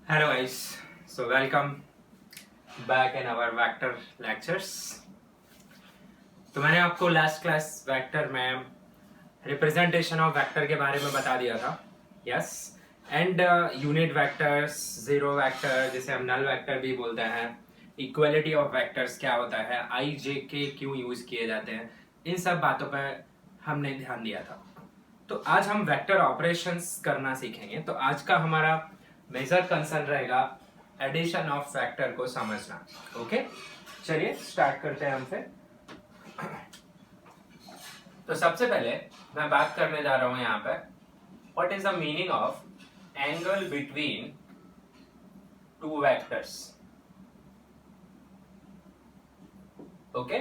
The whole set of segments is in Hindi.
Hello guys, so welcome back in our vector lectures. तो मैंने आपको लास्ट क्लास वेक्टर में रिप्रेजेंटेशन ऑफ वेक्टर के बारे में बता दिया था. Yes, and unit vectors, zero vector जिसे हम नल वेक्टर भी बोलते हैं, इक्वलिटी ऑफ वेक्टर्स क्या होता है, आई जे के क्यों यूज किए जाते हैं, इन सब बातों पर हमने ध्यान दिया था. तो आज हम वेक्टर ऑपरेशंस करना सीखेंगे. तो आज का हमारा मेजर कंसर्न रहेगा एडिशन ऑफ वेक्टर को समझना. ओके, चलिए स्टार्ट करते हैं हम फिर. तो सबसे पहले मैं बात करने जा रहा हूं यहाँ पे what is the meaning of angle between two vectors. Okay,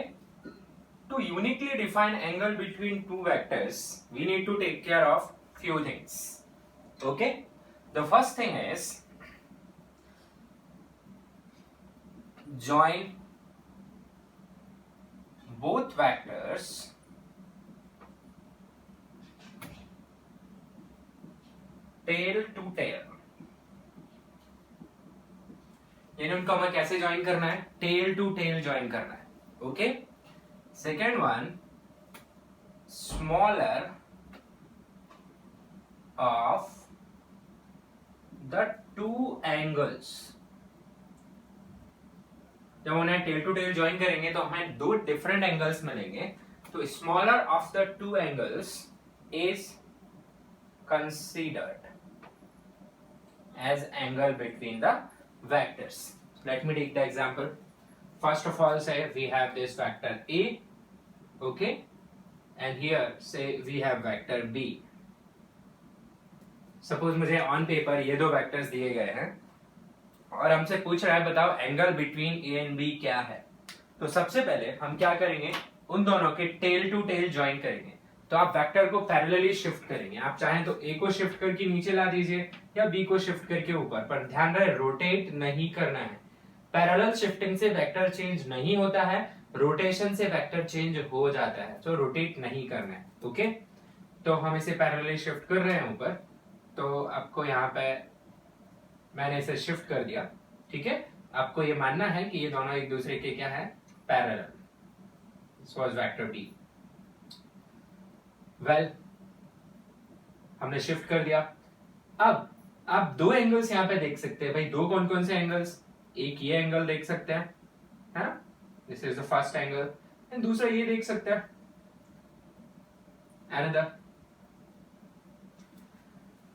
to uniquely define angle between two vectors we need to take care of few things. Okay, the first thing is join both vectors tail to tail. यानी उनको हमें कैसे ज्वाइन करना है? टेल टू टेल ज्वाइन करना है. Okay, second one, smaller of the two angles. जब उन्हें टेल टू टेल ज्वाइन करेंगे तो हमें दो डिफरेंट एंगल्स मिलेंगे. तो smaller of the two angles is considered as angle between the vectors. Let me take the example. First of all, say we have this vector A. Okay, and here say we have vector B. Suppose मुझे on paper ये दो vectors दिए गए हैं और हमसे पूछ रहा है बताओ angle between A and B क्या है. तो सबसे पहले हम क्या करेंगे, उन दोनों के टेल टू टेल ज्वाइन करेंगे. तो आप वेक्टर को पैरेलली शिफ्ट करेंगे. आप चाहें तो A को शिफ्ट करके नीचे ला दीजिए या B को शिफ्ट करके ऊपर, पर ध्यान रहे रोटेट नहीं करना है. पैरेलल शिफ्टिंग से वेक्टर चेंज नहीं होता है, रोटेशन से वेक्टर चेंज हो जाता है. तो रोटेट नहीं करना है. ओके, तो हम इसे पैरेलली शिफ्ट कर रहे हैं ऊपर. तो आपको यहाँ पे मैंने इसे शिफ्ट कर दिया. ठीक है, आपको ये मानना है कि ये दोनों एक दूसरे के क्या है, parallel. This was vector B. Well, हमने शिफ्ट कर दिया. अब आप दो एंगल्स यहाँ पे देख सकते हैं. भाई दो कौन कौन से एंगल्स? एक ये एंगल देख सकते हैं, है ना, this is the first angle, and दूसरा ये देख सकते हैं, अनदर.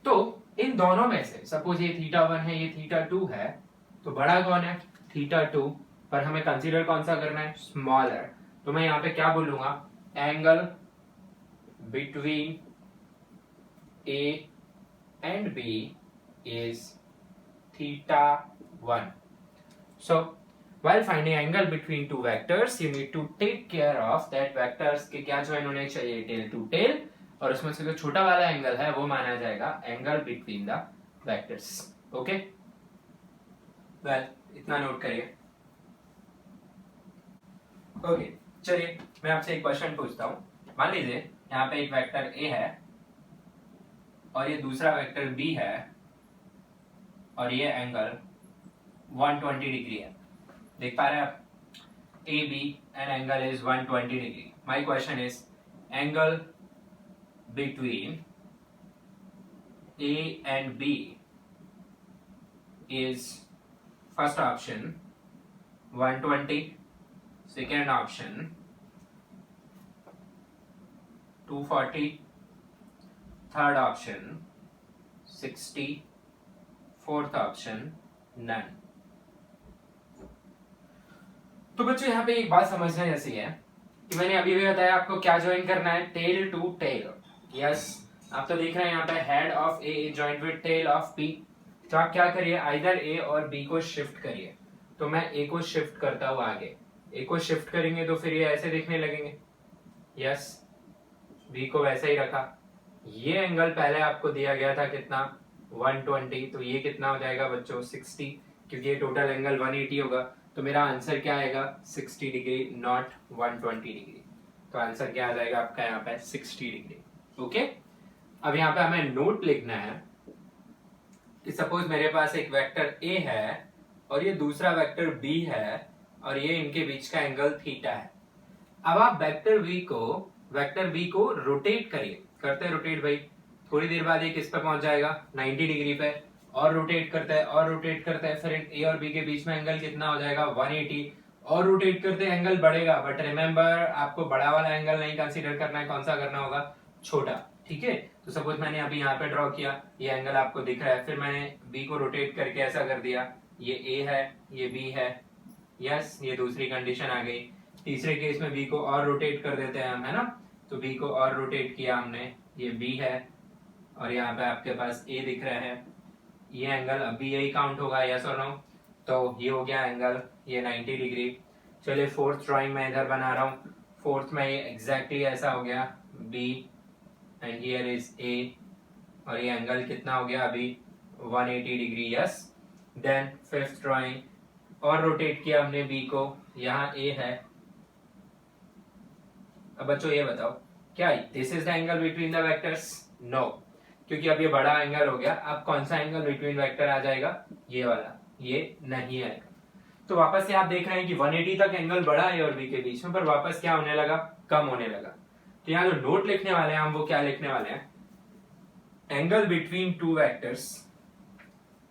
तो इन दोनों में से सपोज ये θ1 है, ये θ2 है, तो बड़ा कौन है? θ2. पर हमें कंसीडर कौन सा करना है? स्मॉलर. तो मैं यहाँ पे क्या बोलूंगा, angle between A and B is θ1. So while finding angle between two vectors you need to take care of that vectors के क्या ज्वाइन होने चाहिए, टेल टू टेल. और उसमें से जो छोटा वाला एंगल है वो माना जाएगा angle between the vectors. Okay, well इतना नोट करिए. ओके, चलिए मैं आपसे एक क्वेश्चन पूछता हूँ. मान लीजिए यहाँ पे एक वेक्टर A है और ये दूसरा वेक्टर B है और ये एंगल 120 डिग्री है. देख पा रहे हैं आप? AB and angle is 120 degree. My question is angle between A and B is first option 120, second option 240, third option 60, fourth option none. तो बच्चों यहाँ पे एक बात समझना जैसी है कि मैंने अभी भी बताया आपको क्या ज्वाइन करना है, टेल टू टेल. यस, आप तो देख रहे हैं यहाँ पे head of A joint with tail of B. तो आप क्या करिए, आइदर A और B को शिफ्ट करिए. तो मैं A को शिफ्ट करता हूँ आगे. A को शिफ्ट करेंगे तो फिर ये ऐसे दिखने लगेंगे. यस, B को वैसा ही रखा. ये एंगल पहले आपको दिया गया था कितना, 120. तो ये कितना हो जाएगा बच्चों, 60, क्योंकि ये टोटल एंगल 180 होगा. तो मेरा आंसर क्या आएगा, 60 डिग्री, नॉट 120 डिग्री. तो आंसर क्या आ जाएगा आपका यहाँ पे, 60 डिग्री. ओके, अब यहाँ पे हमें नोट लिखना है कि सपोज मेरे पास एक वेक्टर ए है और ये दूसरा वेक्टर बी है और ये इनके बीच का एंगल थीटा है। अब आप वेक्टर बी को रोटेट करिए, करते हैं रोटेट भाई, थोड़ी देर बाद ये किस पे पहुंच जाएगा 90 डिग्री पे, और रोटेट करता है और रोटेट करता है, फिर ए और बी के बीच में एंगल कितना हो जाएगा 180, और रोटेट करते हैं एंगल बढ़ेगा, बट रिमेंबर आपको बड़ा वाला एंगल नहीं कंसीडर करना है, कौन सा करना होगा छोटा, ठीक है। तो सपोज मैंने अभी यहाँ पे ड्रॉ किया, ये एंगल आपको दिख रहा है, फिर मैंने बी को रोटेट करके ऐसा कर दिया, ये ए है ये बी है, यस ये दूसरी कंडीशन आ गई। तीसरे केस में बी को और रोटेट कर देते हैं हम, है ना, तो बी को और रोटेट किया हमने, ये बी है और यहाँ पे आपके पास ए दिख रहा है, ये एंगल अभी यही काउंट होगा, यस और नो, तो ये हो गया एंगल ये 90 डिग्री। चलिए फोर्थ ड्राइंग में इधर बना रहा हूँ, फोर्थ में ये एग्जैक्टली ऐसा हो गया, B and here is A, और ये एंगल कितना हो गया अभी 180 degree, yes. Then fifth drawing, और रोटेट किया हमने बी को, यहाँ ए है। अब बच्चों ये बताओ क्या this is the angle between the vectors? No, क्योंकि अब ये बड़ा एंगल हो गया, अब कौन सा एंगल बिटवीन वेक्टर आ जाएगा, ये वाला, ये नहीं आएगा। तो वापस से आप देख रहे हैं कि 180 तक एंगल बढ़ा है और बी के बीच में, पर वापस क्या होने लगा, कम होने लगा। तो यहाँ जो नोट लिखने वाले हैं हम वो क्या लिखने वाले हैं, angle between two vectors,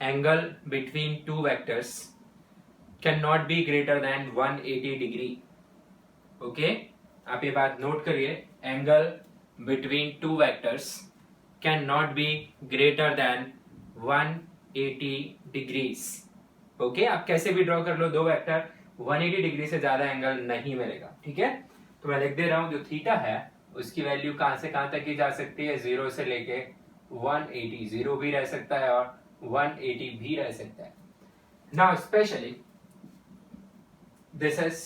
angle between two vectors can not be greater than 180 degree. Okay, आप ये बात नोट करिए, angle between two vectors can not be greater than 180 degrees. Okay, आप कैसे भी ड्रॉ कर लो दो वेक्टर, 180 डिग्री से ज्यादा एंगल नहीं मिलेगा, ठीक है। तो मैं लिख दे रहा हूं, जो थीटा है उसकी वैल्यू कहां से कहां तक की जा सकती है, 0 से लेके 180, 0 भी रह सकता है और 180 भी रह सकता है। Now specially this is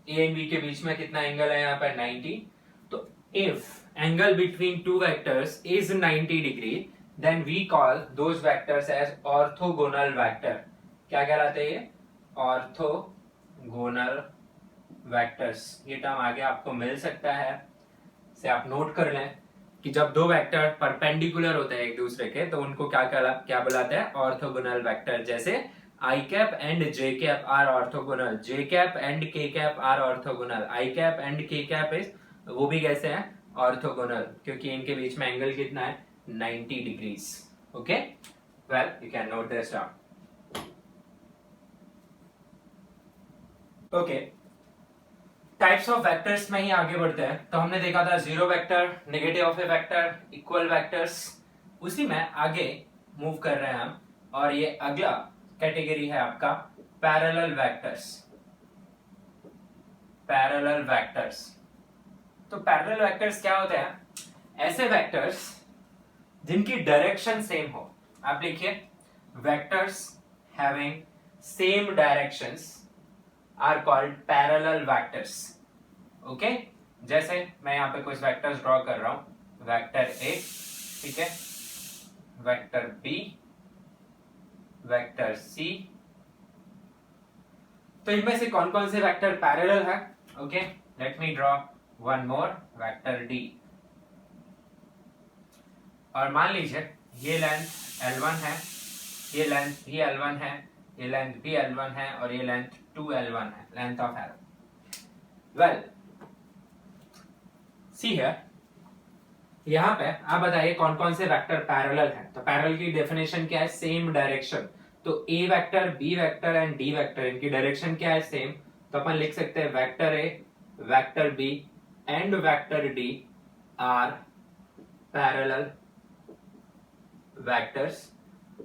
A and B के बीच में कितना एंगल है यहाँ पर 90, तो if angle between two vectors is 90 degree then we call those vectors as orthogonal vector। क्या कहलाते हैं ये, orthogonal vectors। ये टर्म आगे आपको मिल सकता है, से आप नोट कर लें कि जब दो वेक्टर परपेंडिकुलर होते हैं एक दूसरे के तो उनको क्या बुलाते हैं, ऑर्थोगोनल वेक्टर। जैसे I cap and J cap are orthogonal, J cap and K cap are orthogonal, I cap and K cap is, वो भी कैसे हैं, ऑर्थोगोनल, क्योंकि इनके बीच में एंगल कितना है 90 degrees. Okay, well you can note this down. Okay, types of vectors में ही आगे बढ़ते हैं। तो हमने देखा था zero vector, negative of A vector, equal vectors, उसी में आगे मूव कर रहे हैं हम, और ये अगला कैटेगरी है आपका पैरेलल वेक्टर्स। पैरेलल वेक्टर्स, तो पैरेलल वेक्टर्स क्या होते हैं, ऐसे वेक्टर्स जिनकी डायरेक्शन सेम हो। आप लिखिए, vectors having same directions are called parallel vectors. Okay, जैसे मैं यहां पे कुछ वेक्टर्स ड्रॉ कर रहा हूं, वेक्टर ए, ठीक है, वेक्टर बी, वेक्टर सी, तो इनमें से कौन कौन से वेक्टर पैरेलल है। Okay, let me draw one more, vector D, और मान लीजिए ये लेंथ L1 है, ये लेंथ भी L1 है, ये लेंथ भी L1 है, और ये लेंथ 2L1 है, लेंथ ऑफ एरो। वेल सी है, यहां पे आप बताइए कौन कौन से वेक्टर पैरेलल हैं। तो पैरेलल की डेफिनेशन क्या है, सेम डायरेक्शन। तो A vector, B vector and D vector, इनकी डायरेक्शन क्या है, सेम। तो अपन लिख सकते हैं vector A, vector B and vector D are parallel vectors,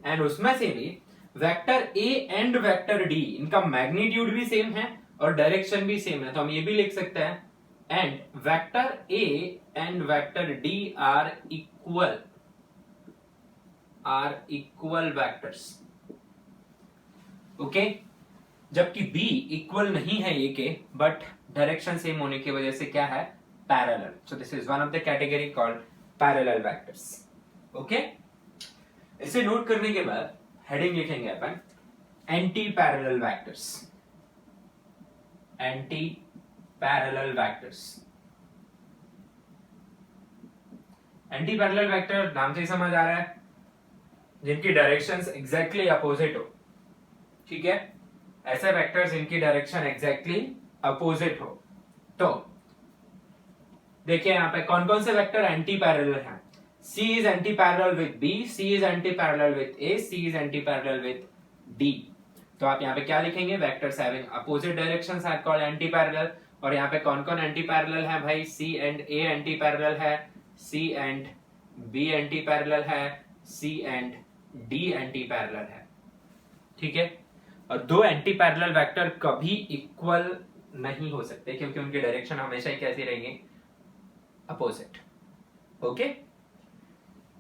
and उसमें से भी vector A and vector D, इनका मैग्नीट्यूड भी सेम है और डायरेक्शन भी सेम है। तो हम ये भी लिख सकते हैं, and vector A and vector D are equal vectors. Okay, जबकि बी इक्वल नहीं है ए के, बट डायरेक्शन सेम होने की वजह से क्या है, parallel. So this is one of the category called parallel vectors. Okay, इसे नोट करने के बाद हेडिंग लिखेंगे अपन anti parallel vectors. Anti parallel vectors, anti parallel vector नाम से ही समझ आ रहा है, जिनकी डायरेक्शंस एग्जैक्टली अपोजिट हो, ठीक है, ऐसे वेक्टर्स जिनकी डायरेक्शन एग्जैक्टली अपोजिट हो। तो देखिए यहाँ पे कौन कौन से वेक्टर एंटी पैरेलल हैं। C is anti parallel with B, C is anti parallel with A, C is anti parallel with D। तो आप यहाँ पे क्या लिखेंगे, vectors having opposite directions are called anti parallel. और यहाँ पे कौन कौन एंटी पैरेलल है भाई, C and A anti parallel है, C and B anti parallel है, C and D anti parallel है, ठीक है। और दो एंटी पैरेलल वेक्टर कभी इक्वल नहीं हो सकते क्योंकि उनकी डायरेक्शन हमेशा ही कैसी रहेंगे, अपोजिट। ओके,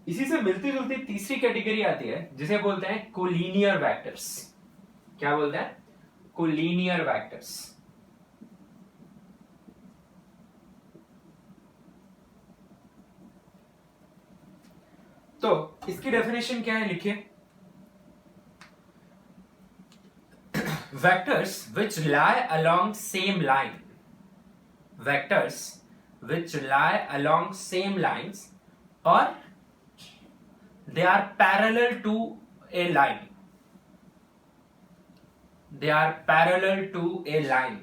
इसी से मिलती जुलती तीसरी कैटेगरी आती है जिसे बोलते हैं कोलिनियर वेक्टर्स। क्या बोलते हैं, कोलिनियर वेक्टर्स। तो इसकी डेफिनेशन क्या है, लिखिए, vectors which lie along same line, vectors which lie along same lines or they are parallel to a line, they are parallel to a line,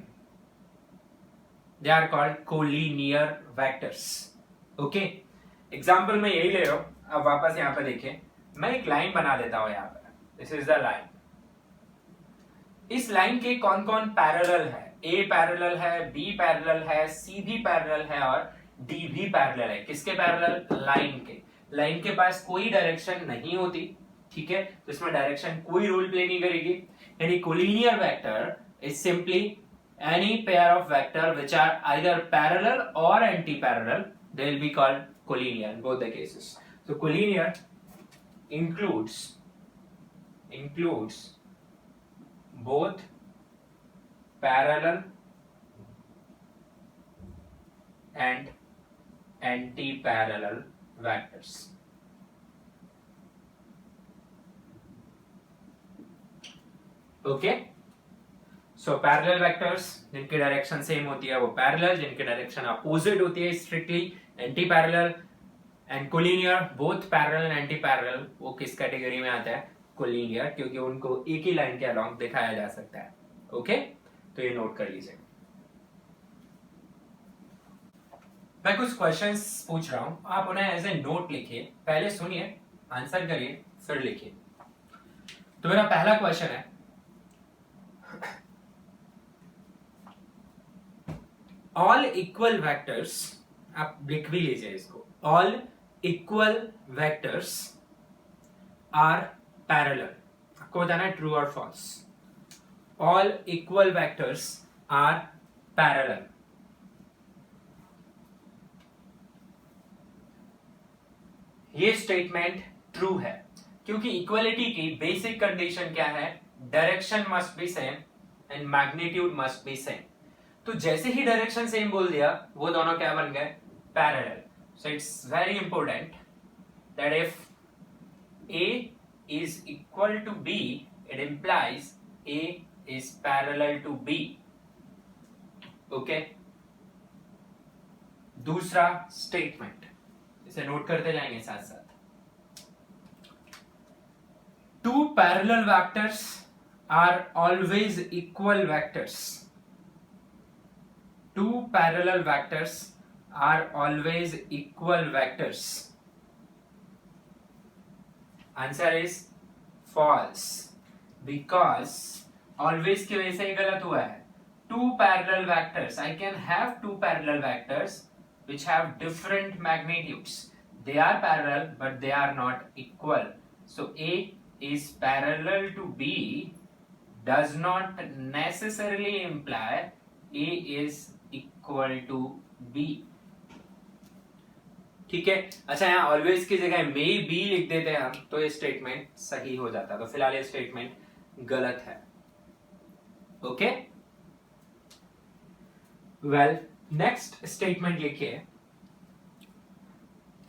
they are called collinear vectors। okay, example मैं यही ले रहा हूं। अब वापस यहां पे देखिए, मैं एक लाइन बना देता हूं यहां पे, दिस इज द लाइन। इस लाइन के कौन कौन पैरेलल है, ए पैरेलल है, बी पैरेलल है, सी भी पैरेलल है और डी भी पैरेलल है। किसके पैरेलल, लाइन के। लाइन के पास कोई डायरेक्शन नहीं होती, ठीक है, तो इसमें डायरेक्शन कोई रोल प्ले नहीं करेगी। यानी collinear vector is simply any pair of vector which are either parallel और anti parallel, they will be called collinear in both the cases. So collinear includes both parallel and anti-parallel vectors। Okay, so parallel vectors जिनकी डायरेक्शन सेम होती है वो पैरेलल, जिनकी डायरेक्शन अपोजिट होती है strictly anti parallel. And collinear both parallel and anti parallel, वो किस कैटेगरी में आता है, कोलिनियर, क्योंकि उनको एक ही लाइन के अलोंग दिखाया जा सकता है। ओके, तो ये नोट कर लीजिए। मैं कुछ क्वेश्चंस पूछ रहा हूं, आप उन्हें एज ए नोट लिखिए, पहले सुनिए, आंसर करिए, फिर लिखिए। तो मेरा पहला क्वेश्चन है, ऑल इक्वल वेक्टर्स, आप लिख भी लीजिए इसको, all equal vectors are parallel. आपको बताना है ट्रू और false. All equal vectors are parallel. ये स्टेटमेंट ट्रू है क्योंकि इक्वलिटी की बेसिक कंडीशन क्या है, direction must be same and magnitude must be same. तो जैसे ही डायरेक्शन सेम बोल दिया, वो दोनों क्या बन गए, parallel. So it's very important that if A is equal to B, it implies A is parallel to B. Okay? दूसरा स्टेटमेंट, इसे नोट करते जाएंगे साथ साथ। Two parallel vectors are always equal vectors. Two parallel vectors are always equal vectors. Answer is false because always की वजह से ये गलत हुआ है। Two parallel vectors, I can have two parallel vectors which have different magnitudes. They are parallel but they are not equal. So A is parallel to B does not necessarily imply A is equal to B. ठीक है, अच्छा यहाँ ऑलवेज की जगह मे बी लिख देते हैं हम, तो ये स्टेटमेंट सही हो जाता। तो फिलहाल ये स्टेटमेंट गलत है। ओके, वेल नेक्स्ट स्टेटमेंट लिखिए,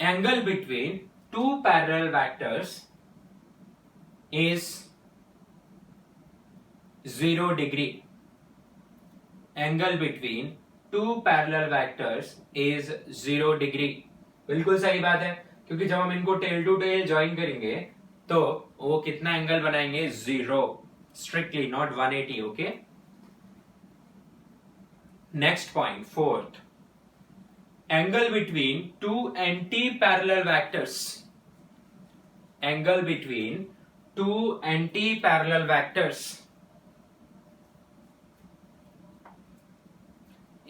angle between two parallel vectors is 0 degree. Angle between two parallel vectors is 0 degree. बिल्कुल सही बात है, क्योंकि जब हम इनको टेल टू टेल ज्वाइन करेंगे तो वो कितना एंगल बनाएंगे? 0, strictly not 180. Okay, next point, fourth, angle between two anti parallel vectors. Angle between two anti parallel vectors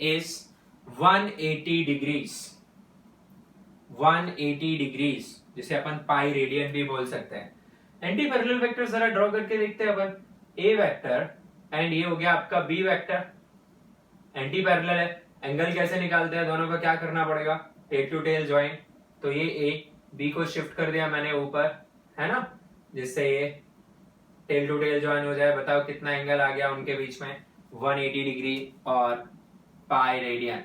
is 180 degrees. 180 degrees जिसे अपन पाई रेडियन भी बोल सकते हैं. एंटी पैरेलल वेक्टर जरा ड्रॉ करके देखते हैं अपन. ए वेक्टर एंड ये हो गया आपका बी वेक्टर. एंटी पैरेलल है, एंगल कैसे निकालते हैं? दोनों को क्या करना पड़ेगा? Tail to tail join. तो ये ए बी को शिफ्ट कर दिया मैंने ऊपर, है ना, जिससे ये टेल टू टेल ज्वाइन हो जाए. बताओ कितना एंगल आ गया उनके बीच में? 180 डिग्री और पाई रेडियन.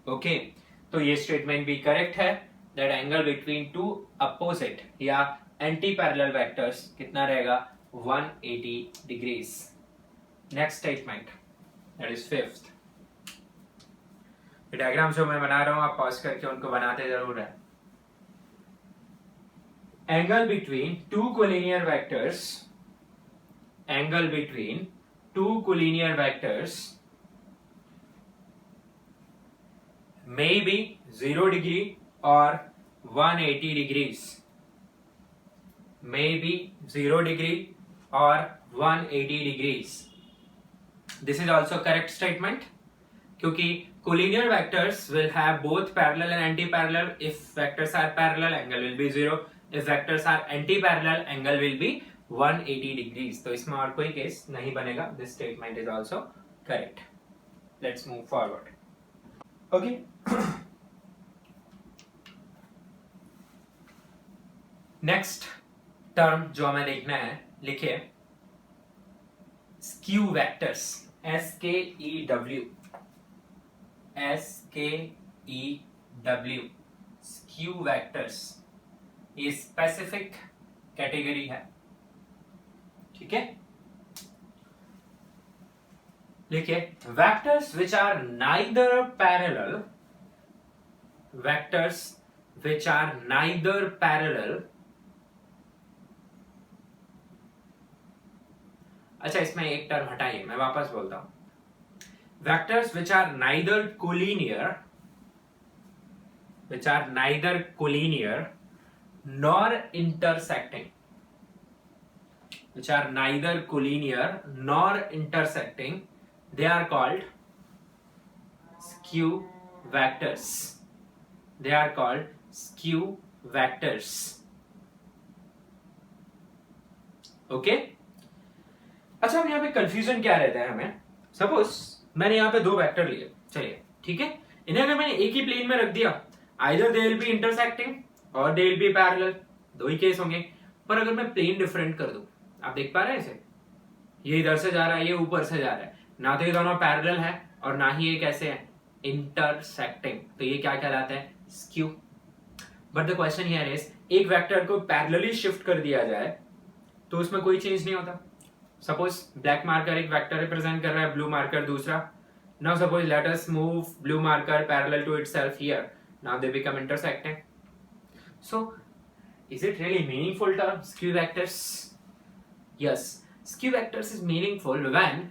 ओके, तो ये स्टेटमेंट भी करेक्ट है. That angle between two opposite या एंटी पैरेलल वेक्टर्स कितना रहेगा? 180 degrees. Next statement, that is fifth. Diagram जो मैं बना रहा हूं आप पॉज करके उनको बनाते जरूर है. Angle between two collinear vectors, angle between two collinear vectors may be 0 degree or 180 degrees. May be 0 degree or 180 degrees. This is also correct statement क्योंकि collinear vectors will have both parallel and anti-parallel. If vectors are parallel, angle will be 0. If vectors are anti-parallel, angle will be 180 degrees. तो इसमें और कोई केस नहीं बनेगा. This statement is also correct. Let's move forward. Okay. Next term जो हमें देखना है, लिखिए skew vectors. SKEW, SKEW, skew vectors. ये स्पेसिफिक कैटेगरी है, ठीक है. लिखिए vectors which are neither parallel, vectors which are neither parallel. अच्छा, इसमें एक टर्म हटाइए, मैं वापस बोलता हूं. Vectors which are neither collinear, which are neither collinear nor intersecting, which are neither collinear nor intersecting, they are called skew vectors. They are called skew vectors. Okay? अच्छा, अब यहाँ पे कंफ्यूजन क्या रहता है हमें? सपोज मैंने यहाँ पे दो वेक्टर लिए, चलिए ठीक है, इन्हें अगर मैंने एक ही प्लेन में रख दिया, either they will be intersecting or they will be parallel, दो ही केस होंगे. पर अगर मैं प्लेन डिफरेंट कर दूं, आप देख पा रहे हैं इसे, ये इधर से जा रहा है, ये ऊपर से जा रहा है, ना तो ये दोनों पैरेलल है और ना ही ये कैसे है? इंटरसेक्टिंग. तो ये क्या कहलाता है? Skew. But the question here is, एक वेक्टर को पैरेलली शिफ्ट कर दिया जाए तो उसमें कोई चेंज नहीं होता. सपोज ब्लैक मार्कर एक वेक्टर रिप्रेजेंट कर रहा है, ब्लू मार्कर दूसरा. Now suppose let us move blue marker parallel to itself here, now they become intersecting. So is it really meaningful term, skew vectors? Yes, skew vectors is meaningful when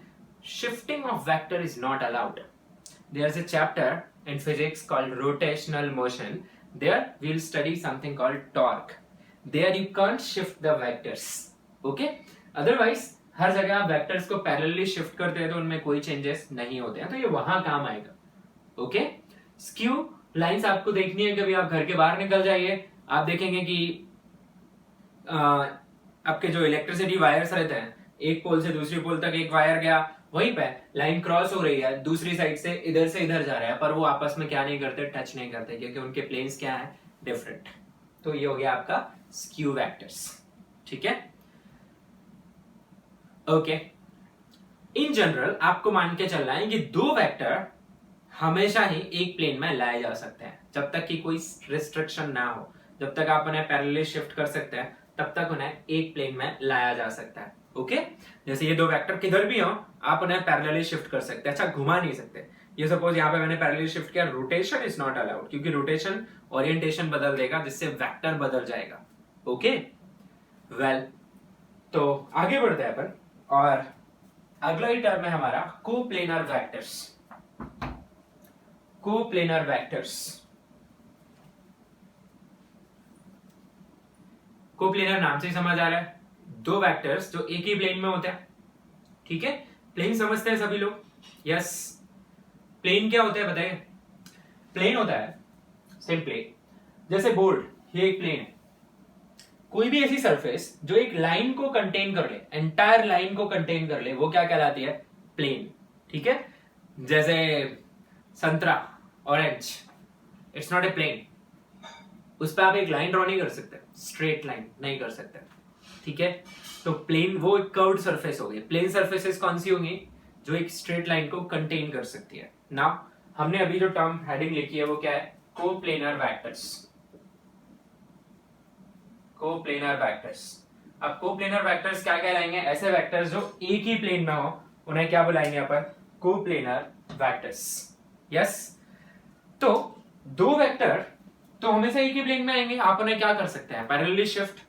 shifting of vector is not allowed. There's a chapter in physics called rotational motion. There we'll study something called torque. There you can't shift the vectors. Okay? Otherwise हर जगह आप वेक्टर्स को पैरेलली शिफ्ट करते हैं तो उनमें कोई चेंजेस नहीं होते हैं, तो ये वहां काम आएगा. ओके, स्क्यू लाइंस आपको देखनी है. कभी आप घर के बाहर निकल जाइए, आप देखेंगे कि आपके जो इलेक्ट्रिसिटी वायर्स रहते हैं, एक पोल से दूसरी पोल तक एक वायर गया, वहीं पे लाइन क्रॉस हो रही है, दूसरी साइड से इधर जा रहा है, पर वो आपस में क्या नहीं करते? टच नहीं करते, क्योंकि उनके प्लेन्स क्या है? डिफरेंट. तो ये हो गया आपका स्क्यू वेक्टर्स. ठीक है, ओके. इन जनरल आपको मान के चलना है कि दो वेक्टर हमेशा ही एक प्लेन में लाए जा सकते हैं, जब तक कि कोई रिस्ट्रिक्शन ना हो. जब तक आप उन्हें पैरेलली शिफ्ट कर सकते हैं तब तक उन्हें एक प्लेन में लाया जा सकता है. ओके, जैसे ये दो वेक्टर किधर भी हो आप उन्हें पैरेलली शिफ्ट कर सकते हैं. अच्छा, घुमा नहीं सकते. ये सपोज यहाँ पे मैंने पैरेलली शिफ्ट किया, रोटेशन इज नॉट अलाउड, क्योंकि रोटेशन ओरिएंटेशन बदल देगा, जिससे वेक्टर बदल जाएगा. ओके वेल, तो आगे बढ़ते हैं अपन, और अगला ही टर्म है हमारा coplanar vectors. Coplanar vectors, coplanar नाम से ही समझ आ रहा है, दो वेक्टर्स जो एक ही प्लेन में होते हैं। ठीक है, प्लेन समझते हैं सभी लोग? यस। प्लेन क्या होता है बताइए? प्लेन होता है सिंपली, जैसे बोर्ड, ये एक प्लेन है। कोई भी ऐसी सरफेस जो एक लाइन को कंटेन कर ले, एंटायर लाइन को कंटेन कर ले, वो क्या कहलाती है? प्लेन। ठीक है, जैसे संतरा, orange, it's not a plane. उस पर आप एक लाइन ड्रॉ नहीं कर सकते, स्ट्रेट लाइन नहीं कर सकते। ठीक है, तो प्लेन वो एक कर्व्ड सरफेस होगी। प्लेन सरफेसेस कौन सी होंगी? जो एक स्ट्रेट लाइन को कंटेन कर सकती है ना। हमने अभी जो टर्म हेडिंग लिखी है वो क्या है? Coplanar vectors. Coplanar vectors. अब कोप्लेनर वेक्टर्स क्या कहलाएंगे? ऐसे वेक्टर्स जो एक ही प्लेन में हो, उन्हें क्या बुलाएंगे अपन? Coplanar vectors. यस। तो दो वेक्टर तो हमेशा एक ही प्लेन में आएंगे, आप उन्हें क्या कर सकते हैं? Parallelly shift,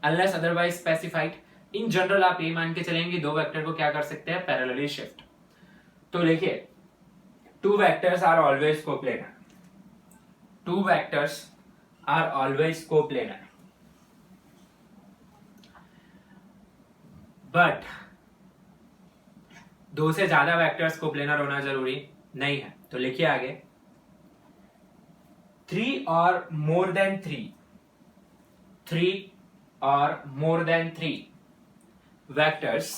unless otherwise specified. In general आप ये मान के चलेंगे दो वेक्टर को क्या कर सकते हैं? Parallelly shift. तो देखिए, two vectors are always coplanar. Two vectors are always coplanar, but दो से ज्यादा वेक्टर्स कोप्लेनर होना जरूरी नहीं है। तो लिखिए आगे, 3 or more than 3, 3 or more than 3 vectors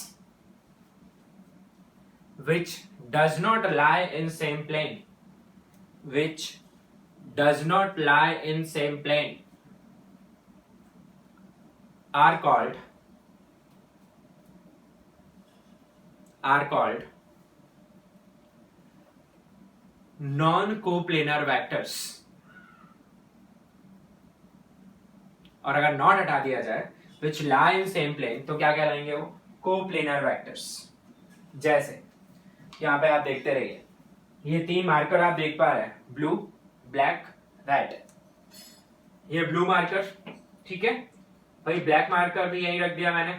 which does not lie in same plane, which does not lie in same plane are called non-coplanar vectors। और अगर नॉट हटा दिया जाए, विच लाई इन सेम प्लेन, तो क्या कहलाएंगे वो? Coplanar vectors. जैसे यहां पे आप देखते रहिए, ये तीन मार्कर आप देख पा रहे हैं, ब्लू, ब्लैक, रेड। ये ब्लू मार्कर, ठीक है भाई, ब्लैक मार्कर भी यही रख दिया मैंने।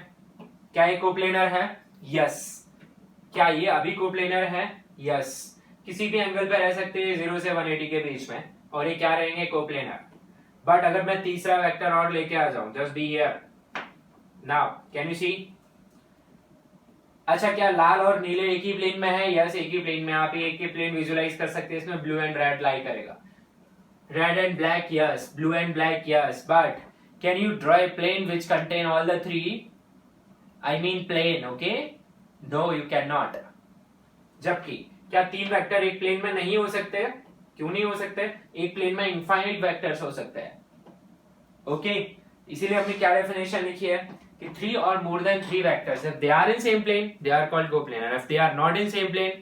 क्या ये कोप्लेनर है? यस। क्या ये अभी कोप्लेनर है? यस। किसी भी एंगल पे रह सकते हैं 0 से 180 के बीच में, और ये क्या रहेंगे? कोप्लेनर। बट अगर मैं तीसरा वेक्टर और लेके आ जाऊं, just be here now, can you see? अच्छा, क्या लाल और नीले एक ही प्लेन में है? यस, एक ही प्लेन में। आप एक ही प्लेन विजुलाइज कर सकते हैं, इसमें ब्लू एंड रेड लाई करेगा। Red and black, yes. Blue and black, yes. But can you draw a plane which contain all the three? I mean plane, okay? No, you can not. जबकि क्या तीन वेक्टर एक प्लेन में नहीं हो सकते? क्यों नहीं हो सकते? एक प्लेन में इनफाइनाइट वेक्टर्स हो सकते हैं। ओके, इसीलिए हमने क्या डेफिनेशन लिखी है कि 3 or more than 3 vectors, if they are in same plane, they are called coplanar. If they are not in same plane,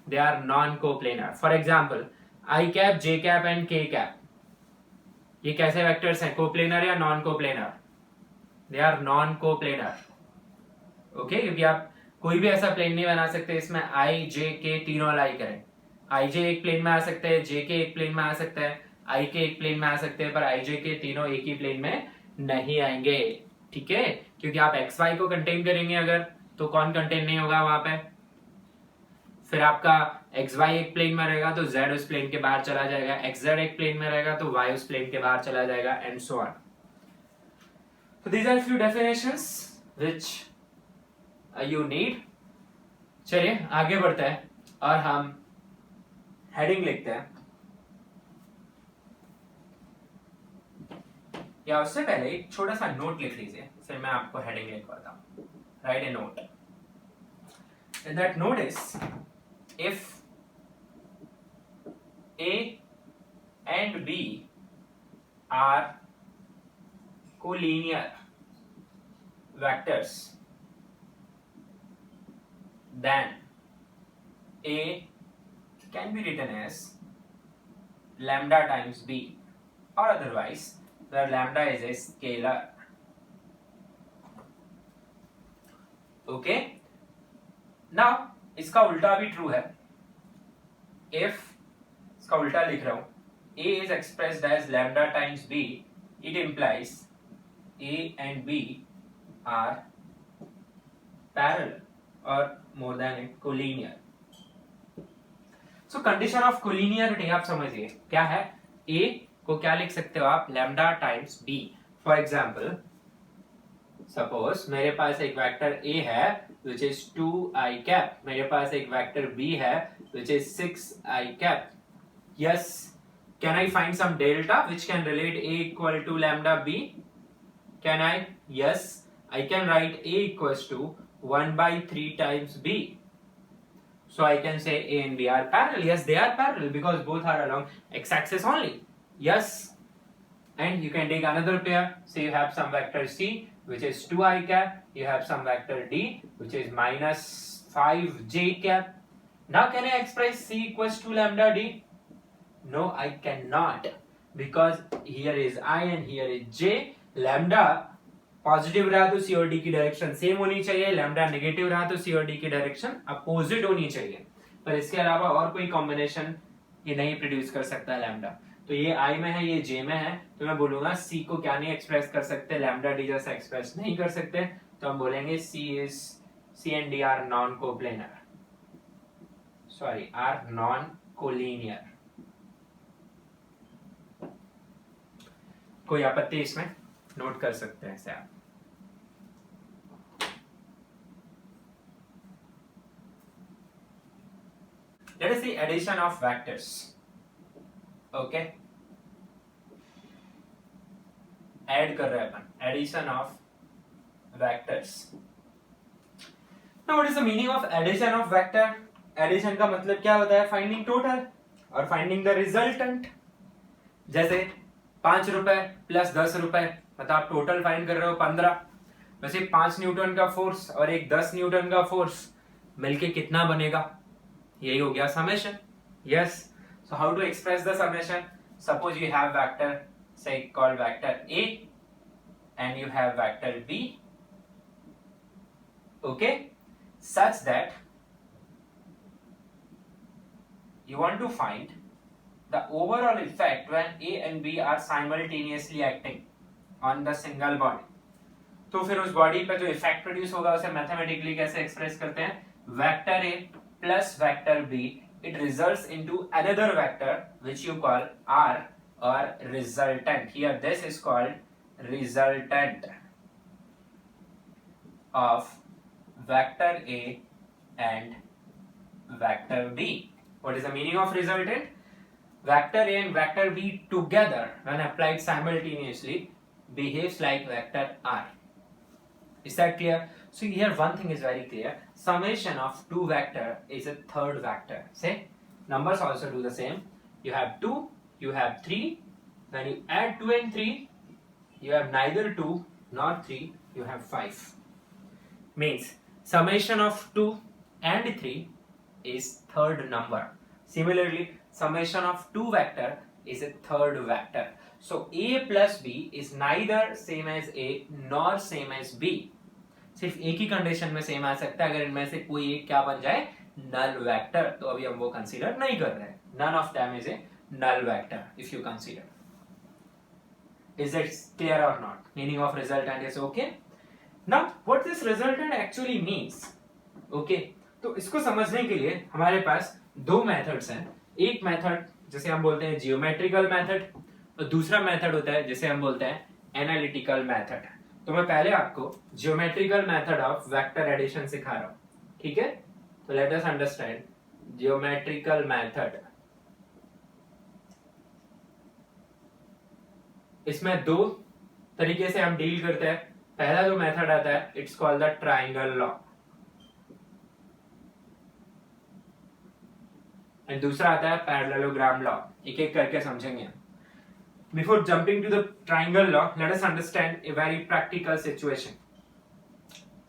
they are non-coplanar. For example, I cap, J cap and K cap. ये कैसे वेक्टर्स हैं? कोप्लेनर या non coplanar? They are non coplanar. Okay, क्योंकि आप कोई भी ऐसा प्लेन नहीं बना सकते इसमें आई, जे, के तीनों लाई करें। आई जे एक प्लेन में आ सकते हैं, जे के एक प्लेन में आ सकते हैं, आई के एक प्लेन में आ सकते हैं, पर आई जे के तीनों एक ही प्लेन में नहीं आएंगे। ठीक है, क्योंकि आप एक्स वाई को कंटेन करेंगे अगर, तो कौन कंटेन नहीं होगा वहां पे? फिर आपका एक्स वाई एक प्लेन में रहेगा तो जेड उस प्लेन के बाहर चला जाएगा, एक्स जेड एक प्लेन में रहेगा तो वाई उस प्लेन के बाहर चला जाएगा, and so on. So these are few definitions which you need। चलिए आगे बढ़ते हैं और हम हेडिंग लिखते हैं, या उससे पहले एक छोटा सा नोट लिख लीजिए, फिर मैं आपको हेडिंग लिखवाता हूं। Right A note, and that note is, if A and B are collinear vectors, then A can be written as lambda times B, or otherwise where lambda is a scalar। Okay, now इसका उल्टा भी ट्रू है। if इसका उल्टा लिख रहा हूं, A is expressed as lambda times B, it implies A and B are parallel or more than it collinear. So condition of collinearity आप समझिए क्या है, A को क्या लिख सकते हो आप, lambda times B. For example, suppose मेरे पास एक वेक्टर A है which is 2i cap, मेरे पास एक वेक्टर B है which is 6i cap. Yes, can I find some delta which can relate A equal to lambda B? Can I? Yes, I can write A equals to 1 by 3 times B. So I can say A and B are parallel. Yes, they are parallel because both are along x-axis only. Yes. And you can take another pair. Say you have some vector C which is 2i cap. You have some vector D which is minus 5j cap. Now can I express C equals to lambda D? No, I cannot. Because here is I and here is J. Lambda positive रहा तो सी और डी की डायरेक्शन सेम होनी चाहिए, लैम्डा नेगेटिव रहा तो सी और डी की डायरेक्शन अपोजिट होनी चाहिए, पर इसके अलावा और कोई कॉम्बिनेशन ये नहीं प्रोड्यूस कर सकता लैम्डा. तो ये आई में है, ये जे में है, तो मैं बोलूंगा सी को क्या नहीं एक्सप्रेस कर सकते, लैम्डा डी जैसा एक्सप्रेस नहीं कर सकते, तो हम बोलेंगे C and D are non coplanar, sorry are non collinear. कोई आपत्ति इसमें नोट कर सकते हैं इसे आप. Let us see addition of vectors. Okay. Add कर रहे हैं अपन. Addition of vectors. Now what is the meaning of addition of vector? Addition का मतलब क्या होता है? Finding total और finding the resultant. जैसे 5 रुपए प्लस 10 रुपए, मतलब आप टोटल फाइंड कर रहे हो 15. वैसे 5 न्यूटन का फोर्स और एक 10 न्यूटन का फोर्स मिलके कितना बनेगा, यही हो गया summation. Yes, so how to express the summation. Suppose you have vector say called vector A and you have vector B, okay, such that you want to find the overall effect when A and B are simultaneously acting on the single body. तो फिर उस बॉडी पे जो इफेक्ट प्रोड्यूस होगा उसे मैथमेटिकली कैसे एक्सप्रेस करते हैं, vector A plus vector B, it results into another vector which you call R or resultant. Here this is called resultant of vector A and vector B. What is the meaning of resultant? Vector A and vector B together when applied simultaneously behaves like vector R. Is that clear? So here one thing is very clear. Summation of two vector is a third vector. Say numbers also do the same. You have 2, you have 3. When you add 2 and 3, you have neither 2 nor 3. You have 5. Means summation of 2 and 3 is third number. Similarly, summation of two vector is a third vector. So A plus B is neither same as A nor same as B. सिर्फ एक ही कंडीशन में सेम आ सकता है, अगर इनमें से कोई एक क्या बन जाए, नल वेक्टर. तो अभी हम वो कंसीडर नहीं कर रहे हैं. None of them is a null vector if you consider. Is it clear और not? Meaning of resultant is okay. Now what this resultant actually means. Okay, तो इसको समझने के लिए हमारे पास दो मेथड्स हैं. एक मेथड जिसे हम बोलते हैं जियोमेट्रिकल मेथड और दूसरा मेथड होता है जिसे हम बोलते हैं एनालिटिकल मेथड. तो मैं पहले आपको geometrical method of vector addition सिखा रहा हूं, ठीक है. तो let us understand geometrical method. इसमें दो तरीके से हम डील करते हैं. पहला जो मेथड आता है it's called the triangle law and दूसरा आता है पैरेललोग्राम लॉ. एक एक करके समझेंगे. Before jumping to the triangle law, let us understand a very practical situation.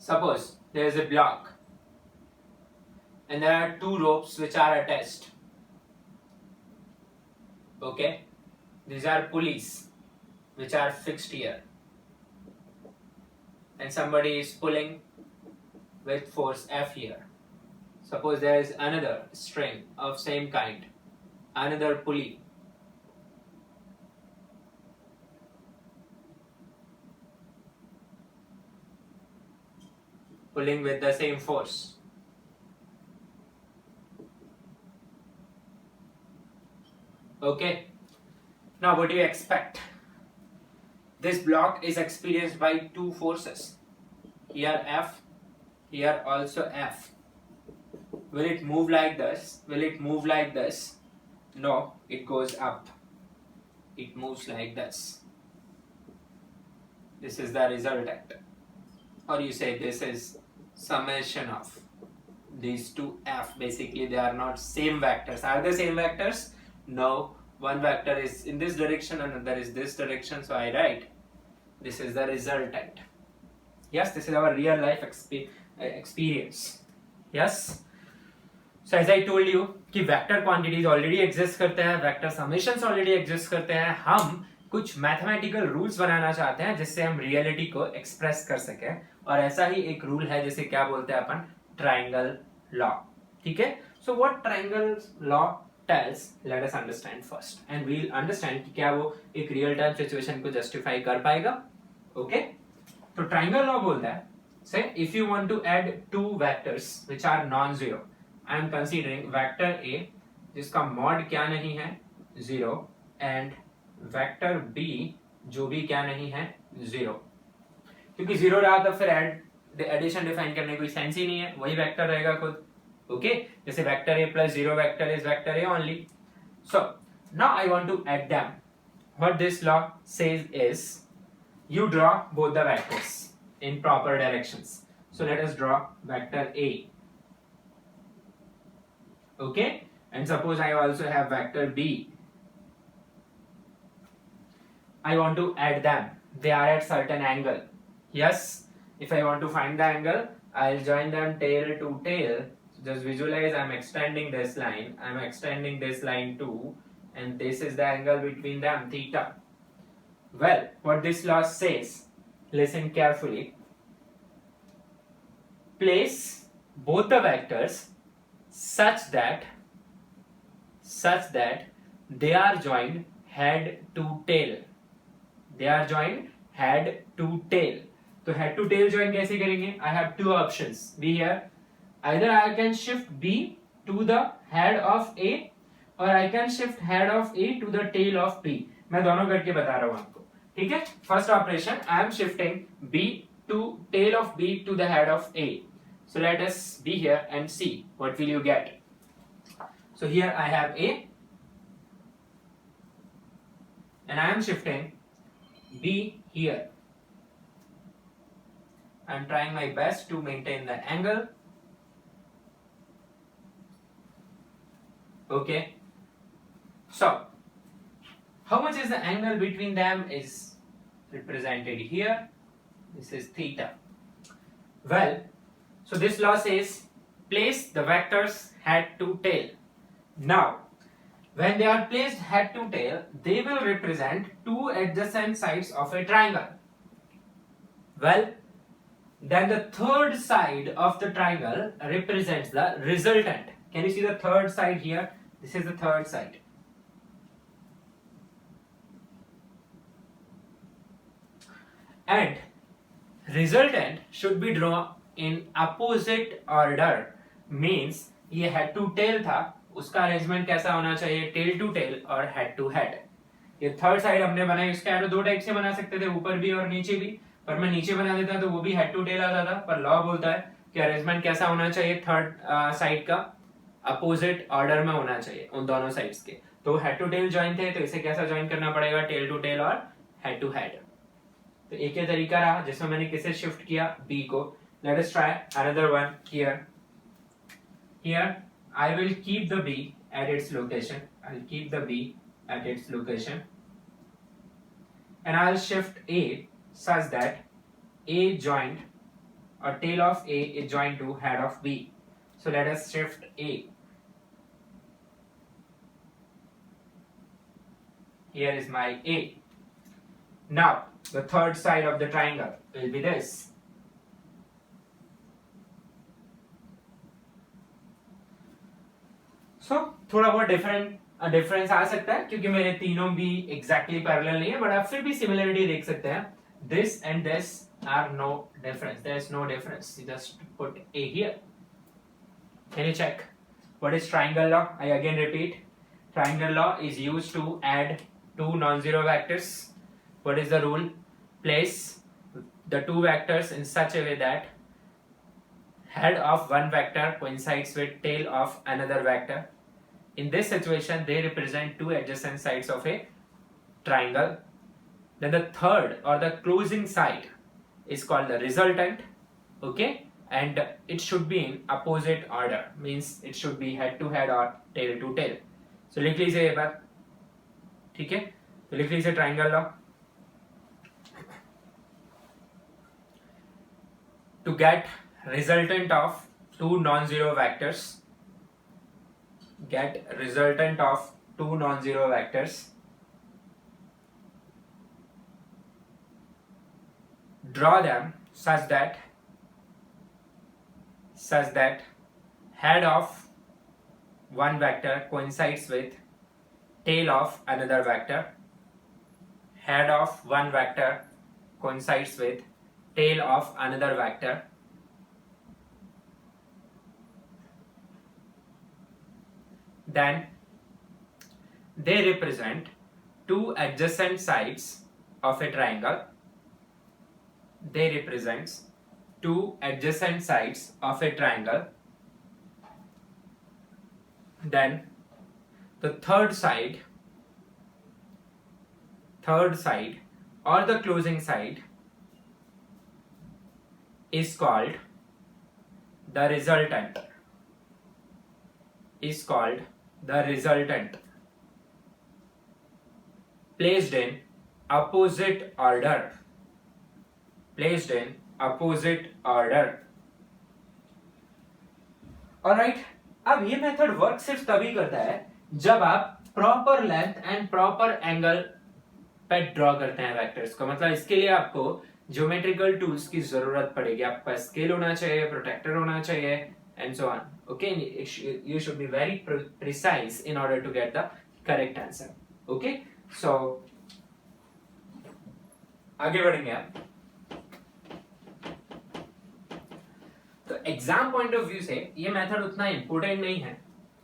Suppose there is a block and there are two ropes which are attached. Okay, these are pulleys which are fixed here, and somebody is pulling with force F here. Suppose there is another string of same kind, another pulley. pulling with the same force. Okay, now what do you expect? This block is experienced by two forces, here F, here also F. Will it move like this? Will it move like this? No, it goes up. It moves like this. This is the resultant, or you say this is summation of these two F. Basically they are not same vectors. Are they same vectors? No, one vector is in this direction and another is this direction, so I write this is the resultant. Yes, this is our real life experience. Yes, so as I told you कि vector quantities already exist करते हैं, vector summations already exist करते हैं. हम कुछ mathematical rules बनाना चाहते हैं जिससे हम reality को express कर सकें, और ऐसा ही एक rule है जिसे क्या बोलते हैं अपन, triangle law. ठीक है, so what triangle law tells, let us understand first and we'll understand कि क्या वो एक real time situation को justify कर पाएगा. Okay, तो triangle law बोलता है, say if you want to add two vectors which are non-zero, I am considering vector A जिसका mod क्या नहीं है 0 and vector B जो भी क्या नहीं है 0, क्योंकि 0 रहा तो फिर एडिशन डिफाइन करने कोई सेंस ही नहीं है, वही वेक्टर रहेगा खुद. ओके, जैसे vector A plus 0 vector is vector A only. So now I want to add them. What this law says is you draw both the vectors in proper directions. So let us draw vector A. Okay, and suppose I also have vector B. I want to add them. They are at certain angle. Yes, if I want to find the angle, I'll join them tail to tail. So just visualize I'm extending this line, I'm extending this line too, and this is the angle between them, theta. Well, what this law says, listen carefully. Place both the vectors such that they are joined head to tail. They are joined head to tail. तो head to tail join कैसे करेंगे? I have two options. Be here. Either I can shift B to the head of A, or I can shift head of A to the tail of B. मैं दोनों करके बता रहा हूँ आपको. ठीक है? First operation, I am shifting B to tail of B to the head of A. So let us be here and see what will you get. So here I have A, and I am shifting B here. I am trying my best to maintain the angle. Okay, so how much is the angle between them is represented here. This is theta. Well, so this law says place the vectors head to tail. Now when they are placed head to tail, they will represent two adjacent sides of a triangle. Well, then the third side of the triangle represents the resultant. Can you see the third side here? This is the third side. And resultant should be drawn in opposite order. Means ये head to tail था, उसका अरेंजमेंट कैसा होना चाहिए, टेल टू टेल और हेड टू हेड. ये थर्ड साइड हमने बनाई, इसके एरो दो टाइप से बना सकते थे, ऊपर भी और नीचे भी, पर मैं नीचे बना देता तो वो भी हेड टू टेल आता था. पर लॉ बोलता है कि अरेंजमेंट कैसा होना चाहिए, थर्ड साइड का अपोजिट ऑर्डर में होना चाहिए उन दोनों साइड्स के. तो हेड टू टेल ज्वाइन थे, तो इसे कैसा ज्वाइन करना पड़ेगा, टेल टू टेल और हेड टू हेड. तो एक ही तरीका रहा जिसमें मैंने किसे शिफ्ट किया, बी को. Let us try another one. Here I will keep the B at its location. I'll keep the B at its location, and I'll shift A such that A joined or tail of A is joined to head of B. So let us shift A. Here is my A. Now the third side of the triangle will be this. So थोड़ा बहुत डिफरेंस आ सकता है क्योंकि मेरे तीनों भी एग्जैक्टली पैरेलल नहीं है, बट आप फिर भी सिमिलरिटी देख सकते हैं. This and this are no difference. There is no difference. You just put A here. Can you check? What is triangle law? I again repeat. Triangle law is used to add two non-zero vectors. What is the rule? Place the two vectors in such a way that head of one vector coincides with tail of another vector. In this situation, they represent two adjacent sides of a triangle. Then the third or the closing side is called the resultant. Okay, and it should be in opposite order, means it should be head to head or tail to tail. So लिख लीजिए ये बात, ठीक है? तो लिख लीजिए triangle law. To get resultant of two non-zero vectors, draw them such that head of one vector coincides with tail of another vector. Head of one vector coincides with tail of another vector. Then they represent two adjacent sides of a triangle. They represent two adjacent sides of a triangle. Then the third side or the closing side is called the resultant. Placed in opposite order. Alright, अब ये मेथड वर्क सिर्फ तभी करता है जब आप proper length and proper angle पे ड्रॉ करते हैं वेक्टर्स को. मतलब इसके लिए आपको ज्योमेट्रिकल टूल्स की जरूरत पड़ेगी. आपका स्केल होना चाहिए, प्रोटेक्टर होना चाहिए, and so on. Okay, you should be very precise in order to get the correct answer. Okay, so आगे बढ़ेंगे आप. तो एग्जाम पॉइंट ऑफ व्यू से ये मेथड उतना इंपॉर्टेंट नहीं है,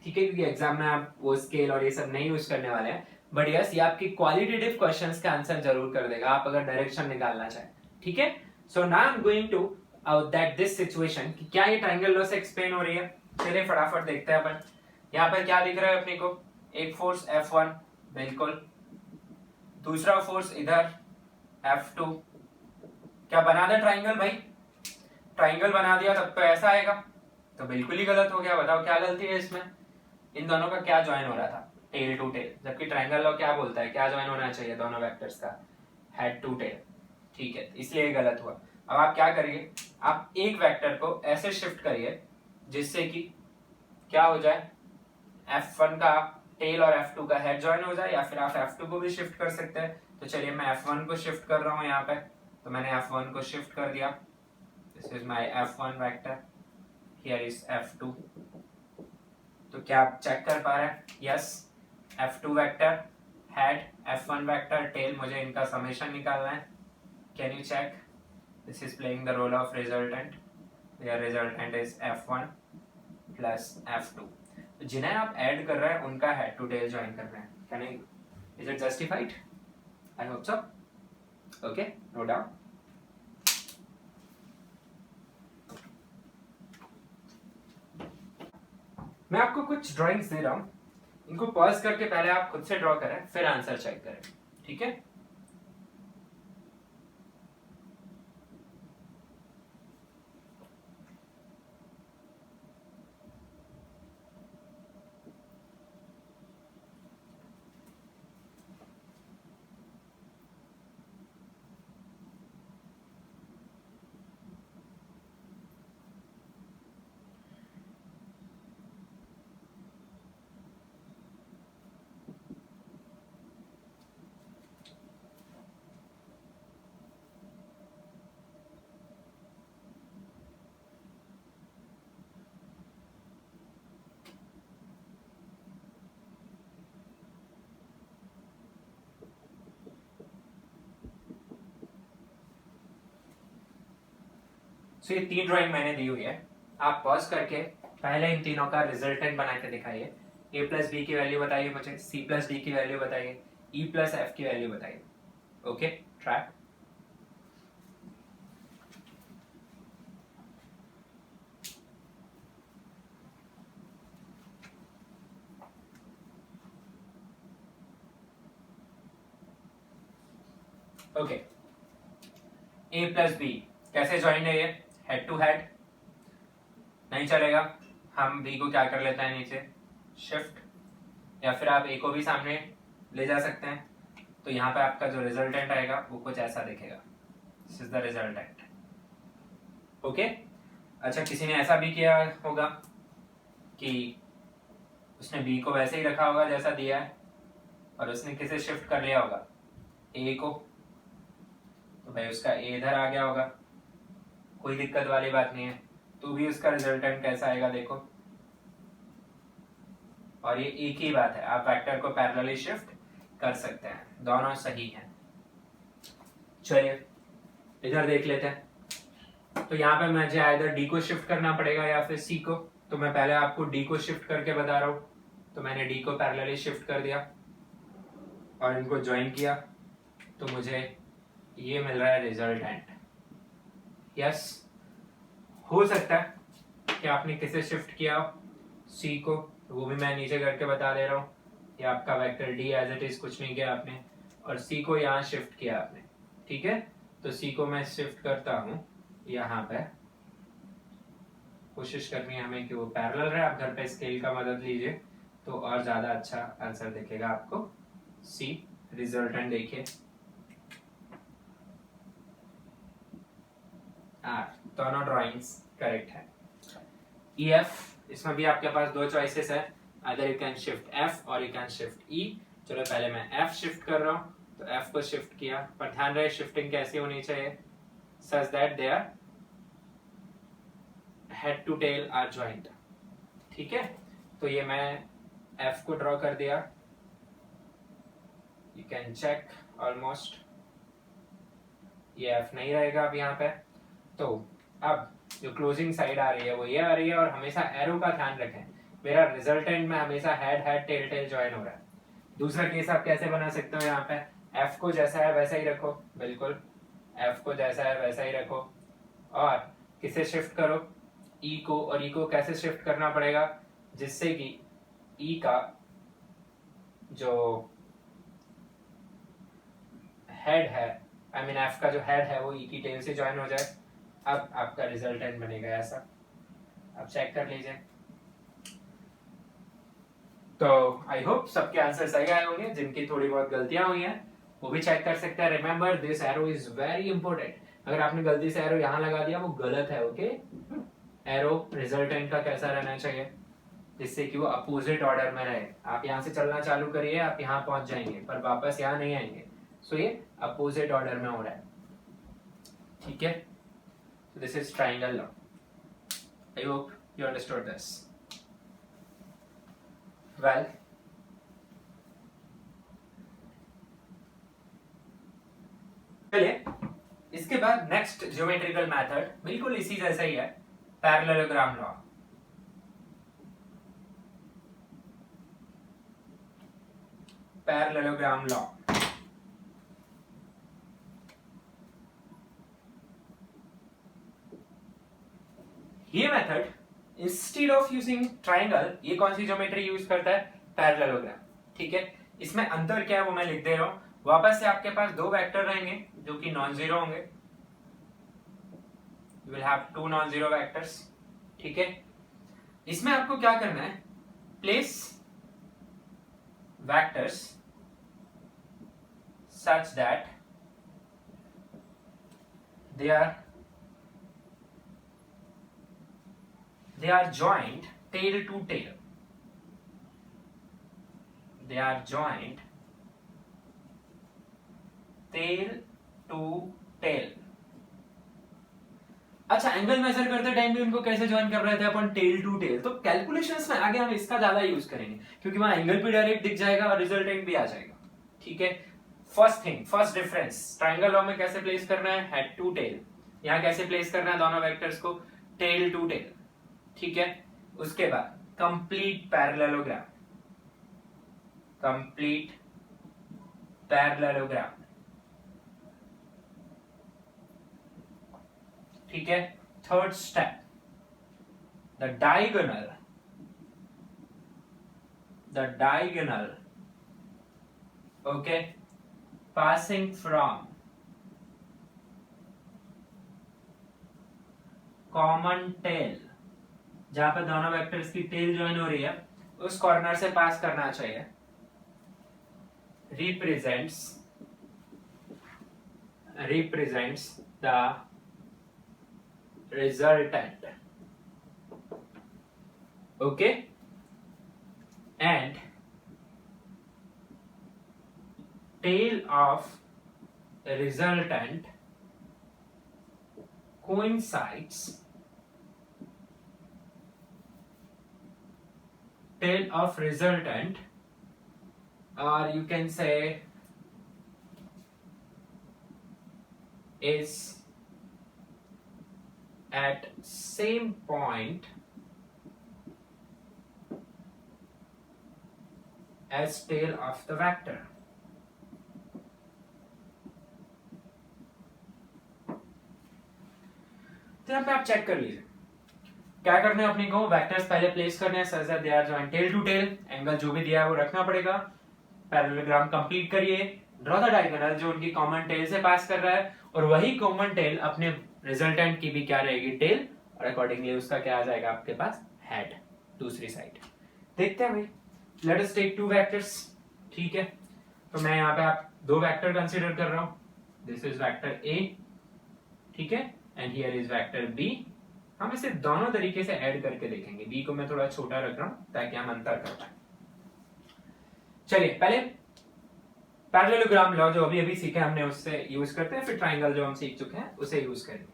ठीक है, क्योंकि एग्जाम में आप वो स्केल और ये सब नहीं यूज करने वाले हैं. बट यस, ये आपकी क्वालिटेटिव क्वेश्चंस का आंसर जरूर कर देगा आप अगर डायरेक्शन निकालना चाहें. ठीक है, so now I am going to that this situation कि क्या ये ट्रायंगल लॉ से एक्सप्लेन हो रही है. चलिए फटाफट देखते हैं अपन. यहाँ पर क्या दिख रहा है अपने को? एक फोर्स F1, बिल्कुल. दूसरा फोर्स इधर F2. क्या बना दे ट्रायंगल भाई? ट्रायंगल बना दिया तब तो ऐसा आएगा, तो बिल्कुल ही गलत हो गया. बताओ क्या गलती है इसमें? इन दोनों का क्या ज्वाइन हो रहा था? Tail to tail. जबकि ट्रायंगल लॉ क्या बोलता है, क्या ज्वाइन होना चाहिए दोनों वेक्टर्स का? Head to tail. ठीक है, इसलिए गलत हुआ. अब आप क्या करिए, आप एक वेक्टर को ऐसे शिफ्ट करिए जिससे कि क्या हो जाए, F1 का टेल और F2 का हेड ज्वाइन हो जाए, या फिर आप F2 को भी शिफ्ट कर सकते हैं. तो चलिए मैं F1 को शिफ्ट कर रहा हूँ यहाँ पे. तो मैंने F1 को शिफ्ट कर दिया. This is my F1 vector, here is F2. तो क्या आप चेक कर पा रहे हैं? Yes, F2 vector head, F1 vector tail. मुझे इनका समेशन निकालना है. Can you check? This is playing the role of resultant. Your resultant is F1 plus F2. तो जिन्हें आप ऐड कर रहे हैं उनका हेड टू टेल ज्वाइन कर रहे हैं. Can I? Is it justified? I hope so. Okay, no doubt. मैं आपको कुछ ड्राइंग्स दे रहा हूं, इनको पॉज करके पहले आप खुद से ड्रॉ करें, फिर आंसर चेक करें. ठीक है? सो ये 3 ड्राइंग मैंने दी हुई है, आप पॉज करके पहले इन तीनों का रिजल्टेंट बना के दिखाइए। a प्लस बी की वैल्यू बताइए मुझे, c प्लस डी की वैल्यू बताइए, e प्लस एफ की वैल्यू बताइए। Okay, try. Okay, a plus B कैसे ज्वाइन है ये? हेड टू हेड नहीं चलेगा, हम b को क्या कर लेते हैं नीचे शिफ्ट, या फिर आप a को भी सामने ले जा सकते हैं। तो यहाँ पे आपका जो रिजल्टेंट आएगा वो कुछ ऐसा दिखेगा, this is the resultant. Okay, अच्छा किसी ने ऐसा भी किया होगा कि उसने b को वैसे ही रखा होगा जैसा दिया है, और उसने किसे शिफ्ट कर लिया होगा, a को, तो भाई उसका a इधर आ गया होगा, कोई दिक्कत वाली बात नहीं है। तो भी उसका रिजल्टेंट कैसा आएगा देखो, और ये एक ही बात है, आप वेक्टर को पैरेलली शिफ्ट कर सकते हैं, दोनों सही हैं। चलिए इधर देख लेते हैं। तो यहाँ पे मुझे आइदर d को शिफ्ट करना पड़ेगा या फिर c को, तो मैं पहले आपको d को शिफ्ट करके बता रहा हूँ। तो मैंने d को पैरेलली शिफ्ट कर दिया और इनको ज्वाइन किया, तो मुझे ये मिल रहा है रिजल्टेंट। यस, हो सकता है कि आपने किसे शिफ्ट किया c को, तो वो भी मैं नीचे करके बता दे रहा हूँ। ये आपका vector d as it is, कुछ नहीं किया आपने, और c को यहाँ शिफ्ट किया आपने। ठीक है, तो c को मैं शिफ्ट करता हूँ यहाँ पे, कोशिश करनी है हमें कि वो पैरेलल रहे। आप घर पे स्केल का मदद लीजिए तो और ज्यादा अच्छा आंसर दिखेगा आपको। c रिजल्टेंट देखिए, दोनों ड्राइंग्स करेक्ट है। EF, इसमें भी आपके पास दो चॉइसेस है, either you can shift F और यू कैन शिफ्ट E। चलो पहले मैं F शिफ्ट कर रहा हूँ, तो F को शिफ्ट किया, पर ध्यान रहे शिफ्टिंग कैसी होनी चाहिए, such that they are head to tail are joined। ठीक है, तो ये मैं F को ड्रॉ कर दिया, you can check almost, ये F नहीं रहेगा अब यहाँ पे। तो अब जो क्लोजिंग साइड आ रही है वो ये आ रही है, और हमेशा एरो का ध्यान रखें, मेरा रिजल्टेंट में हमेशा head head tail tail join हो रहा है। दूसरा केस आप कैसे बना सकते हो, यहाँ पे F को जैसा है वैसा ही रखो, बिल्कुल F को जैसा है वैसा ही रखो, और किसे शिफ्ट करो, E को, और E को कैसे शिफ्ट करना पड़ेगा, जिससे कि E का जो हेड है, आई मीन F का जो हेड है वो E की टेल से ज्वाइन हो जाए। अब आपका रिजल्टेंट बनेगा ऐसा, आप चेक कर लीजिए। तो आई होप सबके आंसर सही आए होंगे, जिनकी थोड़ी बहुत गलतियां हुई हैं वो भी चेक कर सकते हैं। Remember this arrow is very important, अगर आपने गलती से एरो यहाँ लगा दिया वो गलत है। ओके, एरो रिजल्टेंट का कैसा रहना चाहिए, जिससे कि वो अपोजिट ऑर्डर में रहे। आप यहाँ से चलना चालू करिए, आप यहाँ पहुंच जाएंगे पर वापस यहाँ नहीं आएंगे, सो ये अपोजिट ऑर्डर में हो रहा है। ठीक है, this is triangle law. I hope you understood this. Well, चलिए इसके बाद नेक्स्ट ज्योमेट्रिकल मेथड बिल्कुल इसी जैसा ही है, पैरेललोग्राम लॉ। पैरेललोग्राम लॉ, ये method instead of using triangle, ये कौन सी ज्योमेट्री यूज करता है, पैरेललोग्राम। ठीक है, इसमें अंतर क्या है वो मैं लिख दे रहा हूं। वापस से आपके पास दो वेक्टर रहेंगे जो कि नॉन जीरो होंगे, you will have two non zero vectors. ठीक है, इसमें आपको क्या करना है, place vectors such that they are joined tail to tail, they are joined tail to tail। अच्छा, एंगल मेजर करते टाइम भी उनको कैसे ज्वाइन कर रहे थे अपन, टेल टू टेल। तो कैलकुलेशंस में आगे हम इसका ज्यादा यूज करेंगे, क्योंकि वहां एंगल भी डायरेक्ट दिख जाएगा और रिजल्टेंट भी आ जाएगा। ठीक है, first thing, first difference, triangle law में कैसे प्लेस करना है, हेड टू टेल। यहाँ कैसे प्लेस करना है दोनों वेक्टर्स को, टेल टू टेल, ठीक है। उसके बाद कंप्लीट पैरेललोग्राम, कंप्लीट पैरेललोग्राम, ठीक है। Third step, the diagonal, the diagonal, okay, passing from common tail, जहां पर दोनों वेक्टर्स की टेल ज्वाइन हो रही है उस कॉर्नर से पास करना चाहिए, represents the resultant, okay, and tail of resultant coincides, tail of resultant, or you can say is at same point as tail of the vector. तो यहाँ पे आप चेक कर लीजिए क्या करना है अपने को, वेक्टर्स पहले प्लेस करने हैं sir they are joint tail to tail, angle जो भी दिया है वो रखना पड़ेगा, पैरेललोग्राम कंप्लीट करिए, ड्रॉ द डायगोनल जो उनकी कॉमन टेल से पास कर रहा है, और वही कॉमन टेल अपने रिजल्टेंट की भी क्या रहेगी, टेल, और अकॉर्डिंगली उसका क्या आ जाएगा आपके पास, हेड, दूसरी साइड। देखते हैं भाई, let us take two vectors, ठीक है। तो मैं यहाँ पे आप दो वेक्टर कंसीडर कर रहा हूँ, दिस इज वेक्टर ए, ठीक है, and here is vector B. हम इसे दोनों तरीके से ऐड करके देखेंगे, बी को मैं थोड़ा छोटा रख रहा हूं ताकि हम अंतर कर पाए। चलिए पहले पैरेललोग्राम लॉ जो अभी अभी सीखे हमने उससे यूज करते हैं, फिर ट्राइंगल जो हम सीख चुके हैं उसे यूज करेंगे।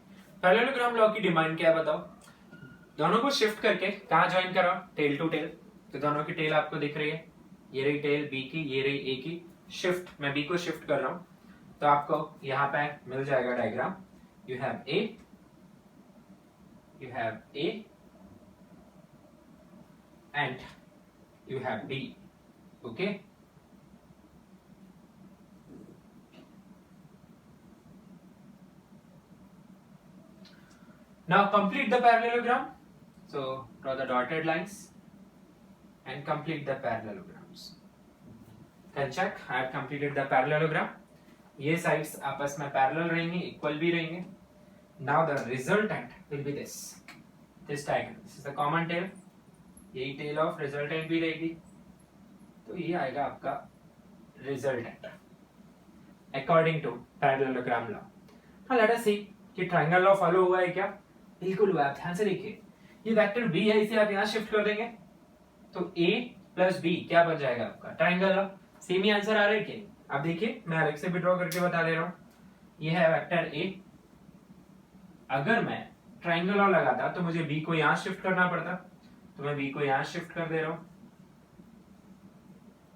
पैरेललोग्राम लॉ की डिमांड क्या है बताओ, दोनों को शिफ्ट करके कहां ज्वाइन कराओ, टेल टू टेल। तो दोनों की टेल आपको दिख रही है, ये रही टेल बी की, ये रही ए की, शिफ्ट, मैं बी को शिफ्ट कर रहा हूं तो आपको यहाँ पे मिल जाएगा diagram, you have a, you have A and you have B, okay. Now complete the parallelogram, so draw the dotted lines and complete the parallelograms. Can check I have completed the parallelogram, ये sides आपस में parallel रहेंगे, equal भी रहेंगे। Now the resultant will be this diagonal, this is the common tail, यही tail of resultant भी रहेगी, तो ये आएगा आपका resultant according to parallelogram law। हाँ let us see कि triangle law follow हुआ है क्या, बिल्कुल हुआ है। ध्यान से देखिए, ये वेक्टर B है, इसे आप यहाँ शिफ्ट कर देंगे तो A प्लस B क्या बन जाएगा आपका, ट्राइंगल लॉ। सेम ही आंसर आ रहा है कि आप देखिए, मैं अलग से भी ड्रॉ करके बता दे रहा हूँ, ये है वेक्टर A, अगर मैं ट्राइंगल लॉ लगाता तो मुझे बी को यहां शिफ्ट करना पड़ता, तो मैं बी को यहां शिफ्ट कर दे रहा हूं,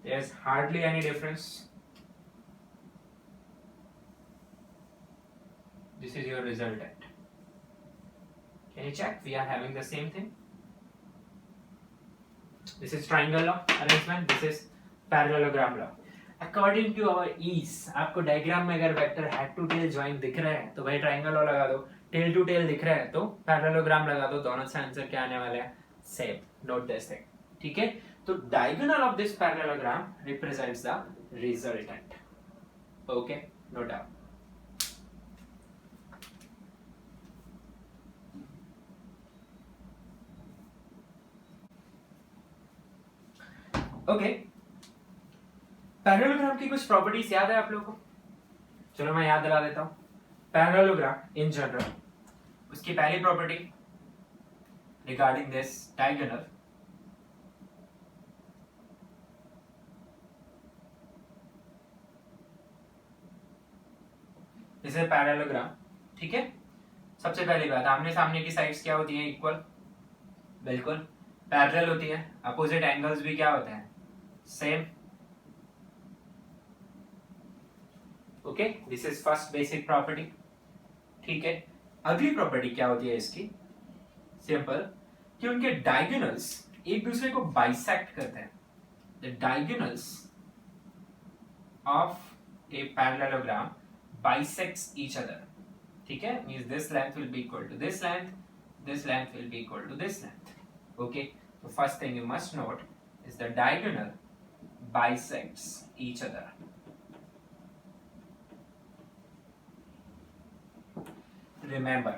there's hardly any difference, this is your resultant, can you check we are having the same thing, this is triangle law arrangement, this is parallelogram law according to our ease। आपको डायग्राम में अगर vector head to tail join दिख रहे हैं तो भाई ट्राइंगल लॉ लगा दो, टेल टू टेल दिख रहा है तो पैरेललोग्राम लगा दो, दोनों से आंसर क्या आने वाला है, सेम, नोट दिस थिंग, ठीक है। तो diagonal of this parallelogram represents the resultant, okay, note down. Okay, parallelogram की कुछ प्रॉपर्टीज याद है आप लोगों को, चलो मैं याद दिला देता हूं। पैरेललोग्राम इन जनरल, उसकी पहली property regarding this diagonal, this is parallelogram, ठीक है। सबसे पहली बात, आमने सामने की साइड्स क्या होती हैं, इक्वल, बिल्कुल पैरेलल होती है, अपोजिट एंगल्स भी क्या होते हैं, same, okay, this is first basic property, ठीक है। अगली प्रॉपर्टी क्या होती है इसकी, सिंपल, कि उनके डायगोनल्स एक दूसरे को बाइसेक्ट करते हैं। The diagonals of a parallelogram bisects each other, ठीक है, means this length will be equal to this length, this length will be equal to this length. Okay, so first thing you must note is the diagonal bisects each other. Remember,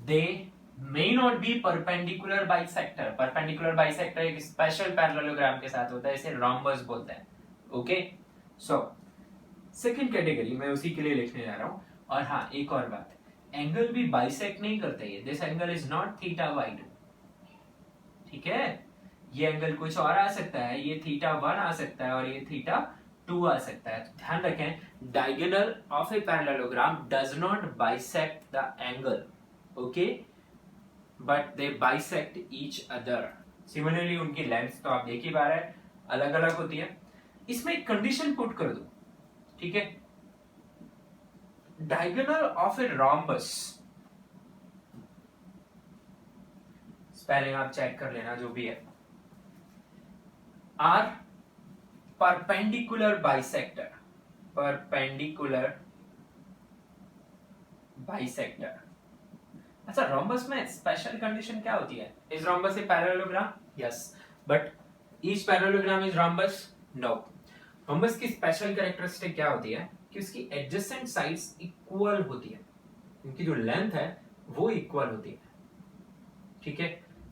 they may not be perpendicular bisector. Perpendicular bisector एक special parallelogram के साथ होता है, इसे rhombus बोलते हैं. Okay, so second category मैं उसी के लिए लिखने जा रहा हूँ. और हाँ, एक और बात, एंगल भी बाइसेक्ट नहीं करते ये. This angle is not theta by 2, ठीक है, ये एंगल कुछ और आ सकता है, ये थीटा 1 आ सकता है और ये थीटा 2 आ सकता है. तो ध्यान रखें, diagonal of a parallelogram does not bisect the angle, okay, but they bisect each other. Similarly उनकी लेंथ तो आप देख ही पा रहे हैं, अलग अलग होती है. इसमें एक कंडीशन पुट कर दो, ठीक है, diagonal of a rhombus, spelling आप चेक कर लेना जो भी है, are perpendicular bisector. perpendicular bisector. अच्छा, rhombus में स्पेशल कंडीशन क्या होती है? Is rhombus a parallelogram? Yes, but each parallelogram is rhombus? No. rhombus की स्पेशल कैरेक्टरिस्टिक क्या होती है कि उसकी एडजेसेंट साइड्स इक्वल होती है, उनकी जो लेंथ है वो इक्वल होती है, ठीक है.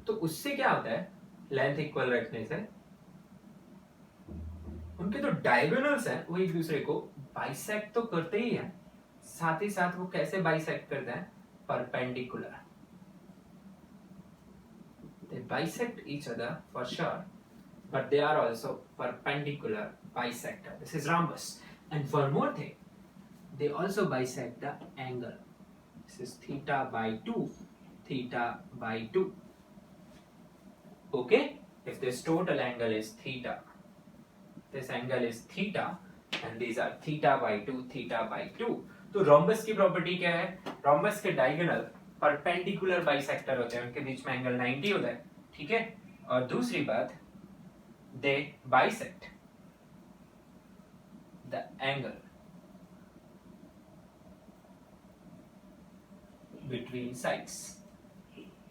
तो उससे क्या होता है, लेंथ इक्वल रखने से उनके जो डायगोनल्स हैं वो एक दूसरे को बाइसेक्ट तो करते ही हैं, साथ ही साथ वो कैसे बाइसेक्ट करते हैं, perpendicular. They bisect each other for sure, but they are also perpendicular bisector. This is rhombus. And one more thing, they also bisect the angle. This is theta by 2, theta by 2. Okay, if this total angle is theta, this angle is theta, and these are theta by 2, theta by 2. तो rhombus की प्रॉपर्टी क्या है, rhombus के डायगोनल परपेंडिकुलर बाइसेक्टर होते हैं, उनके बीच में एंगल 90 होता है, ठीक है. और दूसरी बात, they bisect the angle between sides,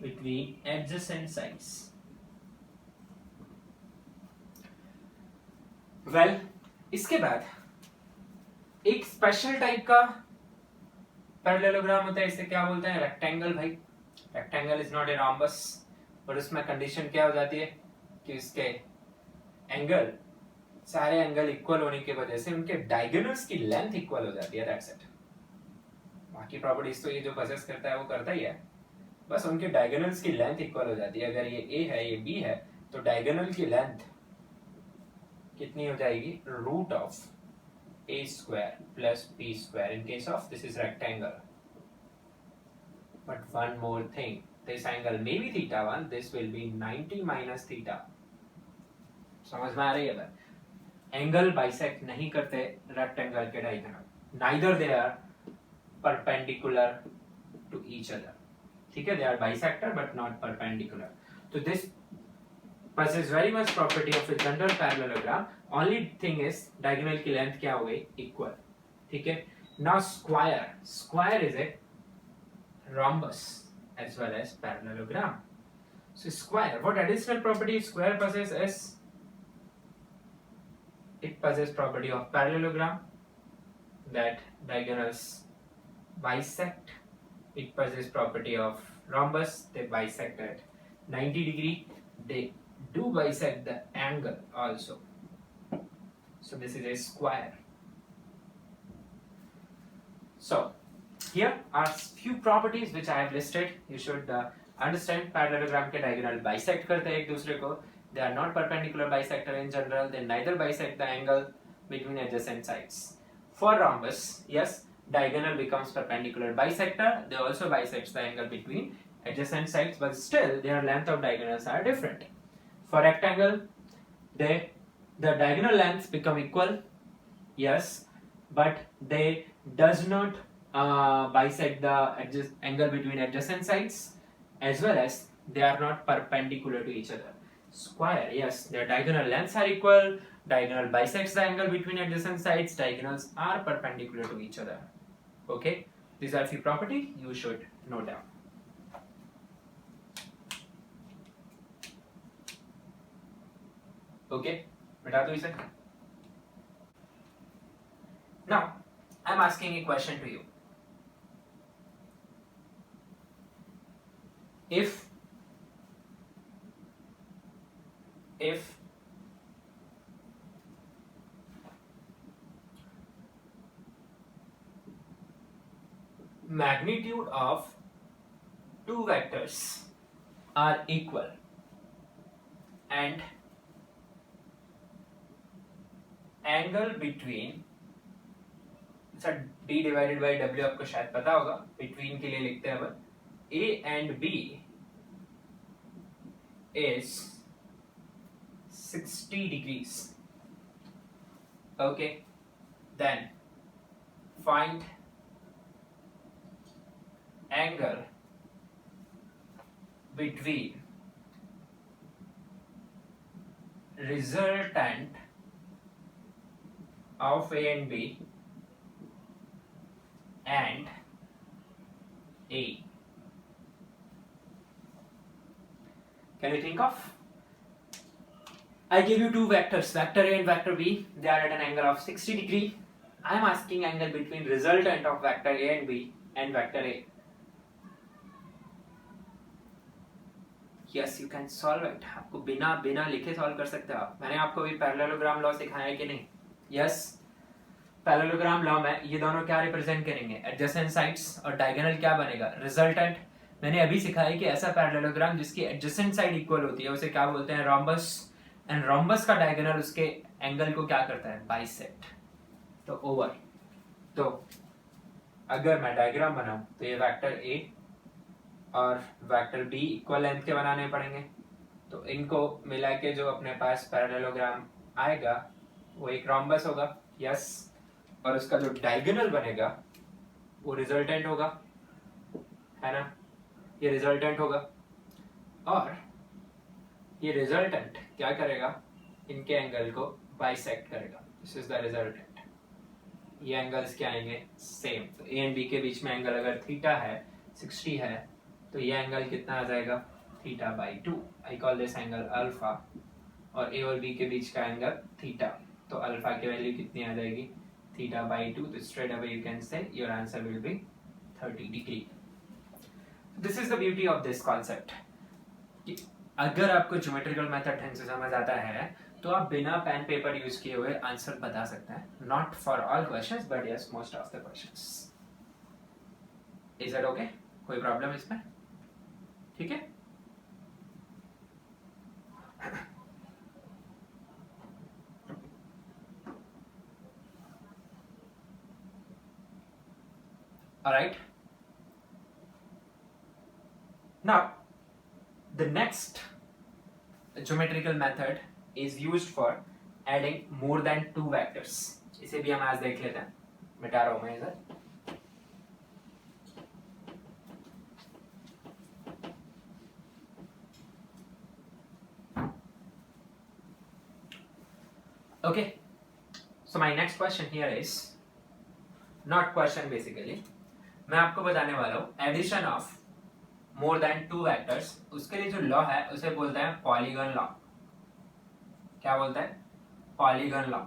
between adjacent sides. Well, इसके बाद एक स्पेशल टाइप का पैरेललोग्राम होता है, इसे क्या बोलते हैं, रेक्टेंगल. भाई, rectangle is not a rhombus, पर उसमें कंडीशन क्या हो जाती है कि इसके एंगल, सारे एंगल इक्वल होने की वजह से उनके डायगोनल्स की लेंथ इक्वल हो जाती है. That's it. बाकी प्रॉपर्टीज तो ये जो पोजेस करता है वो करता ही है, बस उनके डायगोनल्स की लेंथ इक्वल हो जाती है. अगर ये ए है, ये बी है, तो डायगोनल की लेंथ कितनी हो जाएगी, root of A square plus B square in case of this is rectangle. But one more thing, this angle may be theta 1, this will be 90 minus theta. समझ में आ रही है? एंगल बाइसेक्ट नहीं करते रेक्टेंगल के diagonal, neither they are perpendicular to each other, ठीक है, they are bisector but not perpendicular. तो this possesses very much property of a general parallelogram. Only thing is diagonal की लेंथ क्या हो गई, इक्वल, ठीक है. Now square is a rhombus as well as parallelogram. So square, what additional property square possesses? It possesses property of parallelogram, that diagonals bisect. It possesses property of rhombus, they bisect at 90 degree. They do bisect the angle also. So this is a square. So here are few properties which I have listed. You should understand parallelogram के diagonal bisect करते हैं एक दूसरे को. They are not perpendicular bisector in general. They neither bisect the angle between adjacent sides. For rhombus, yes, diagonal becomes perpendicular bisector. They also bisect the angle between adjacent sides, but still their length of diagonals are different. For rectangle, the diagonal lengths become equal, yes, but they does not bisect the angle between adjacent sides, as well as they are not perpendicular to each other. Square, yes, their diagonal lengths are equal, diagonal bisects the angle between adjacent sides, diagonals are perpendicular to each other. Okay, these are few properties you should note down. Okay, बता दो इसे. Now, I'm asking a question to you. If magnitude of two vectors are equal and angle between, d divided by w आपको शायद पता होगा, between के लिए लिखते हैं अपन, a and b is 60 degrees. Okay, then find angle between resultant of A and B and A. Can you think of? I give you two vectors, vector A and vector B. They are at an angle of 60 degree. I am asking angle between resultant of vector A and B and vector A. Yes, you can solve it. आपको बिना बिना लिखे सॉल्व कर सकते हो आप. मैंने आपको भी पैरेललोग्राम लॉ सिखाया है कि नहीं? Yes. पैरेललोग्राम लॉ में ये दोनों क्या रिप्रेजेंट करेंगे? एडजेसेंट साइड्स, और डायगोनल क्या बनेगा? रिजल्टेंट. मैंने अभी सिखाया कि ऐसा पैरेललोग्राम जिसकी एडजेसेंट साइड इक्वल होती है उसे क्या बोलते हैं? रोम्बस. एंड रोम्बस का डायगोनल उसके एंगल को क्या करता है? बाइसेक्ट. तो ओवर. तो अगर मैं डायग्राम बनाऊं तो ये वेक्टर ए और वेक्टर बी इक्वल लेंथ के बनाने पड़ेंगे. तो इनको मिला के जो अपने पास पैरेललोग्राम आएगा वो एक रोम्बस होगा. यस. और उसका जो डायगोनल बनेगा वो रिजल्टेंट होगा, है ना? ये रिजल्टेंट होगा. और ये रिजल्टेंट क्या करेगा? इनके एंगल को बाइसेक्ट करेगा. This is the resultant. ये एंगल्स क्या आएंगे? सेम. तो ए एंड बी के बीच में एंगल अगर थीटा है, 60 है, तो ये एंगल कितना आ जाएगा? Theta by 2. I call this angle alpha. और ए और बी के बीच का एंगल थीटा. तो अल्फा की वैल्यू कितनी आ जाएगी? Theta by 2. तो straight away you can say your answer will be 30 degree. This is the beauty of this concept. अगर आपको ज्योमेट्रिकल मेथड ढंग से समझ आता है तो आप बिना पेन पेपर यूज किए हुए आंसर बता सकते हैं. Not for all questions but yes most of the questions. Is it okay? कोई प्रॉब्लम इसमें? ठीक है. Alright. Now, the next geometrical method is used for adding more than two vectors. इसे भी हम आज देख लेते हैं. मिटा रहा हूं मैं इधर. Okay. So my next question here is not question basically. मैं आपको बताने वाला हूँ addition of more than two vectors. उसके लिए जो लॉ है उसे बोलते हैं पॉलीगन लॉ. क्या बोलते हैं? Polygon law.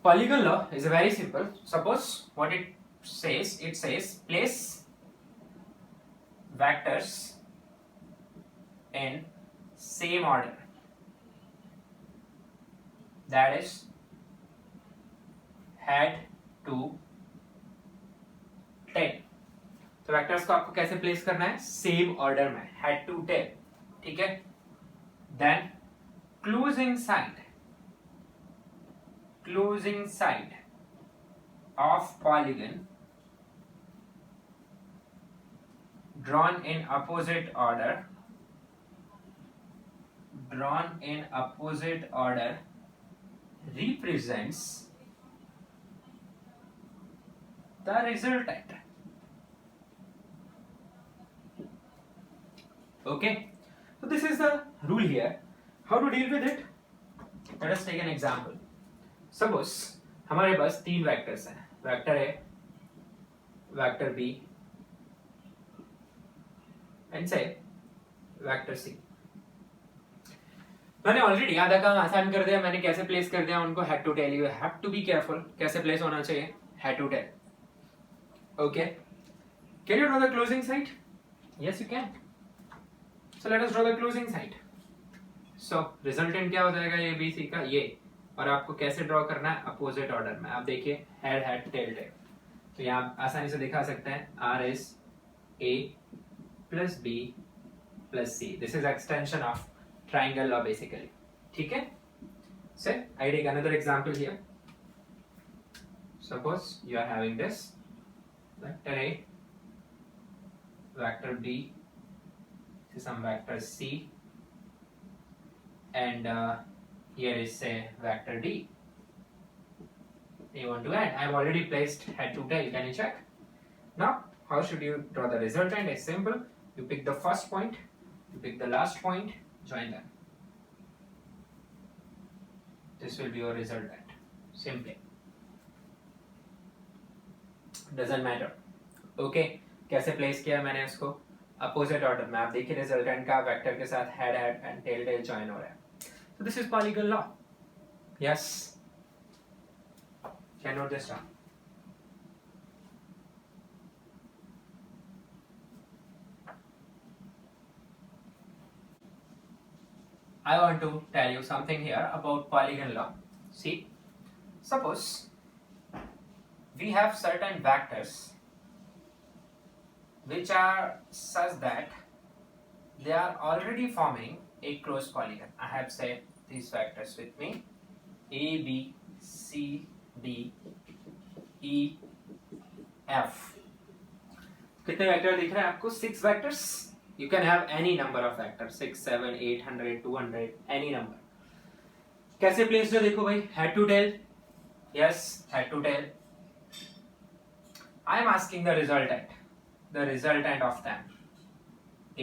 Polygon law is very simple. Suppose what it says place vectors in same order, that is head to tail. तो वेक्टर्स को आपको कैसे प्लेस करना है? सेम ऑर्डर में, हेड टू टेल. ठीक है. Then closing side of polygon drawn in opposite order represents the resultant. Okay, so this is the rule here. How to deal with it? Let us take an example. Suppose हमारे पास तीन वेक्टर्स हैं, vector A, vector B and से वेक्टर C. मैंने ऑलरेडी आधा काम आसान कर दिया, मैंने कैसे प्लेस कर दिया उनको. Had to tell you have to be careful, कैसे प्लेस होना चाहिए, had to tell. Okay, can you draw the closing side? Yes you can. So let us draw the closing side. So resultant क्या हो जाएगा ए बी सी का, ये. और आपको कैसे ड्रॉ करना है, अपोजिट ऑर्डर में. आप देखिए हेड हेड टेल टेल, तो यहाँ आसानी से दिखा सकते हैं. R is A plus B plus C. This is extension of triangle law basically. ठीक है. So I take another example here. Suppose you are having this vector A, vector B, this is some vector C, and here is say vector D. You want to add? I have already placed head to tail. Can you check? Now how should you draw the resultant? It's simple. You pick the first point, you pick the last point, join them. This will be your resultant. Simply. Doesn't matter. Okay. कैसे प्लेस किया मैंने उसको, अपोजिट ऑर्डर में. आप देखिए रिजल्टेंट का वेक्टर के साथ head head and tail tail join हो रहा है. So this is polygon law. Yes. Can note this down. I want to tell you something here about polygon law. See, suppose we have certain vectors which are such that they are already forming a closed polygon. I have said these vectors with me: A, B, C, D, E, F. कितने वेक्टर दिख रहे हैं आपको? 6 vectors. You can have any number of vectors, 6, 7, 800, 200, any number. कैसे प्लेस जो देखो भाई, head to tail. Yes, head to tail. I am asking the resultant of them. A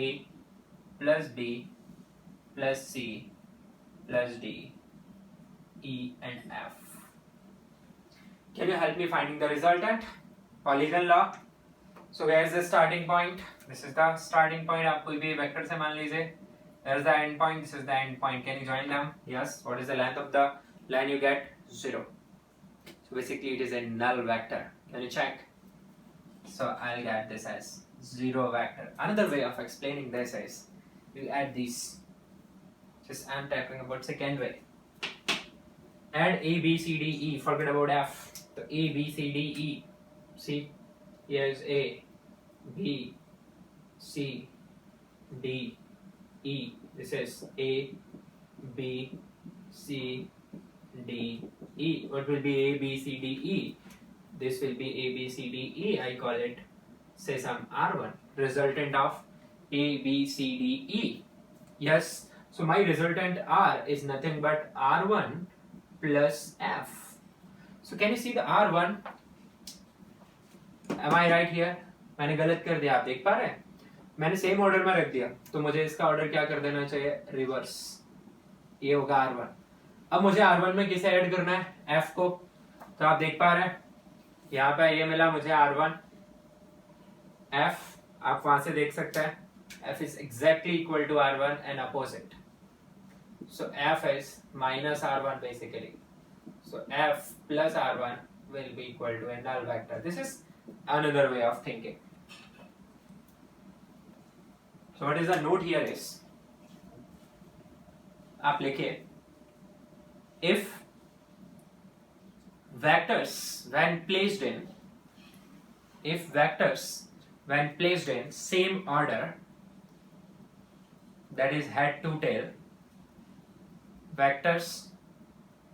plus B plus C plus D, E and F. Can you help me finding the resultant? Polygon law. So where is the starting point? This is the starting point. आप कोई भी वेक्टर से मान लीजिए. There is the end point. This is the end point. Can you join them? Yes. What is the length of the line you get? 0. So basically it is a null vector. Can you check? So I'll get this as 0 vector. Another way of explaining this is you add these. Just I'm talking about second way. Add A, B, C, D, E. Forget about F. So A, B, C, D, E. See, here is A, B, C, D, E. This is A, B, C, D, E. What will be A, B, C, D, E? This will be A, B, C, D, E. I call it, say some R1. Resultant of A, B, C, D, E. Yes. So my resultant R is nothing but R1 plus F. So can you see the R1? Am I right here? मैंने गलत कर दिया, आप देख पा रहे हैं. मैंने सेम ऑर्डर में रख दिया, तो मुझे इसका ऑर्डर क्या कर देना चाहिए, रिवर्स. ये होगा R1. अब मुझे R1 में किसे ऐड करना है, F को. तो आप देख पा रहे हैं यहाँ पे ये मिला मुझे R1 F. आप वहां से देख सकते हैं F is exactly equal to R1 and opposite. So F is minus R1 basically. So F plus R1 will be equal to a null vector. This is another way of thinking. So what is the note here is, आप लिखिए, if vectors when placed in same order, that is head to tail, vectors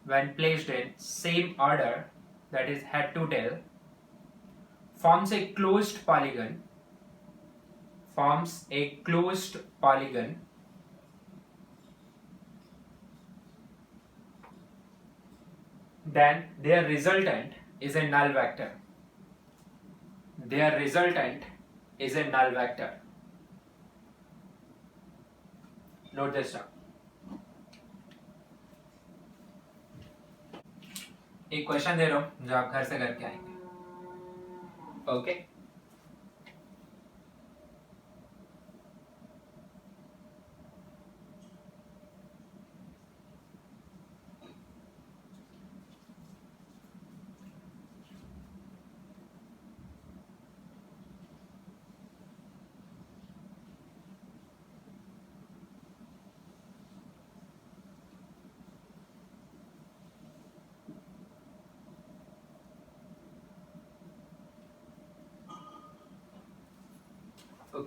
when placed in same order, that is head to tail, forms a closed polygon, then their resultant is a null vector. their resultant is a null vector. Note this down. एक क्वेश्चन दे रहा हूं जो आप घर से करके आएंगे. Okay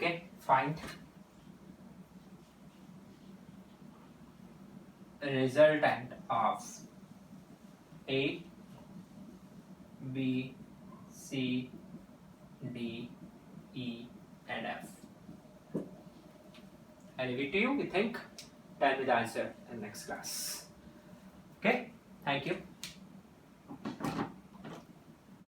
okay, find resultant of A, B, C, D, E and F. I leave it to you. You think? Tell me the answer in next class. Okay? Thank you.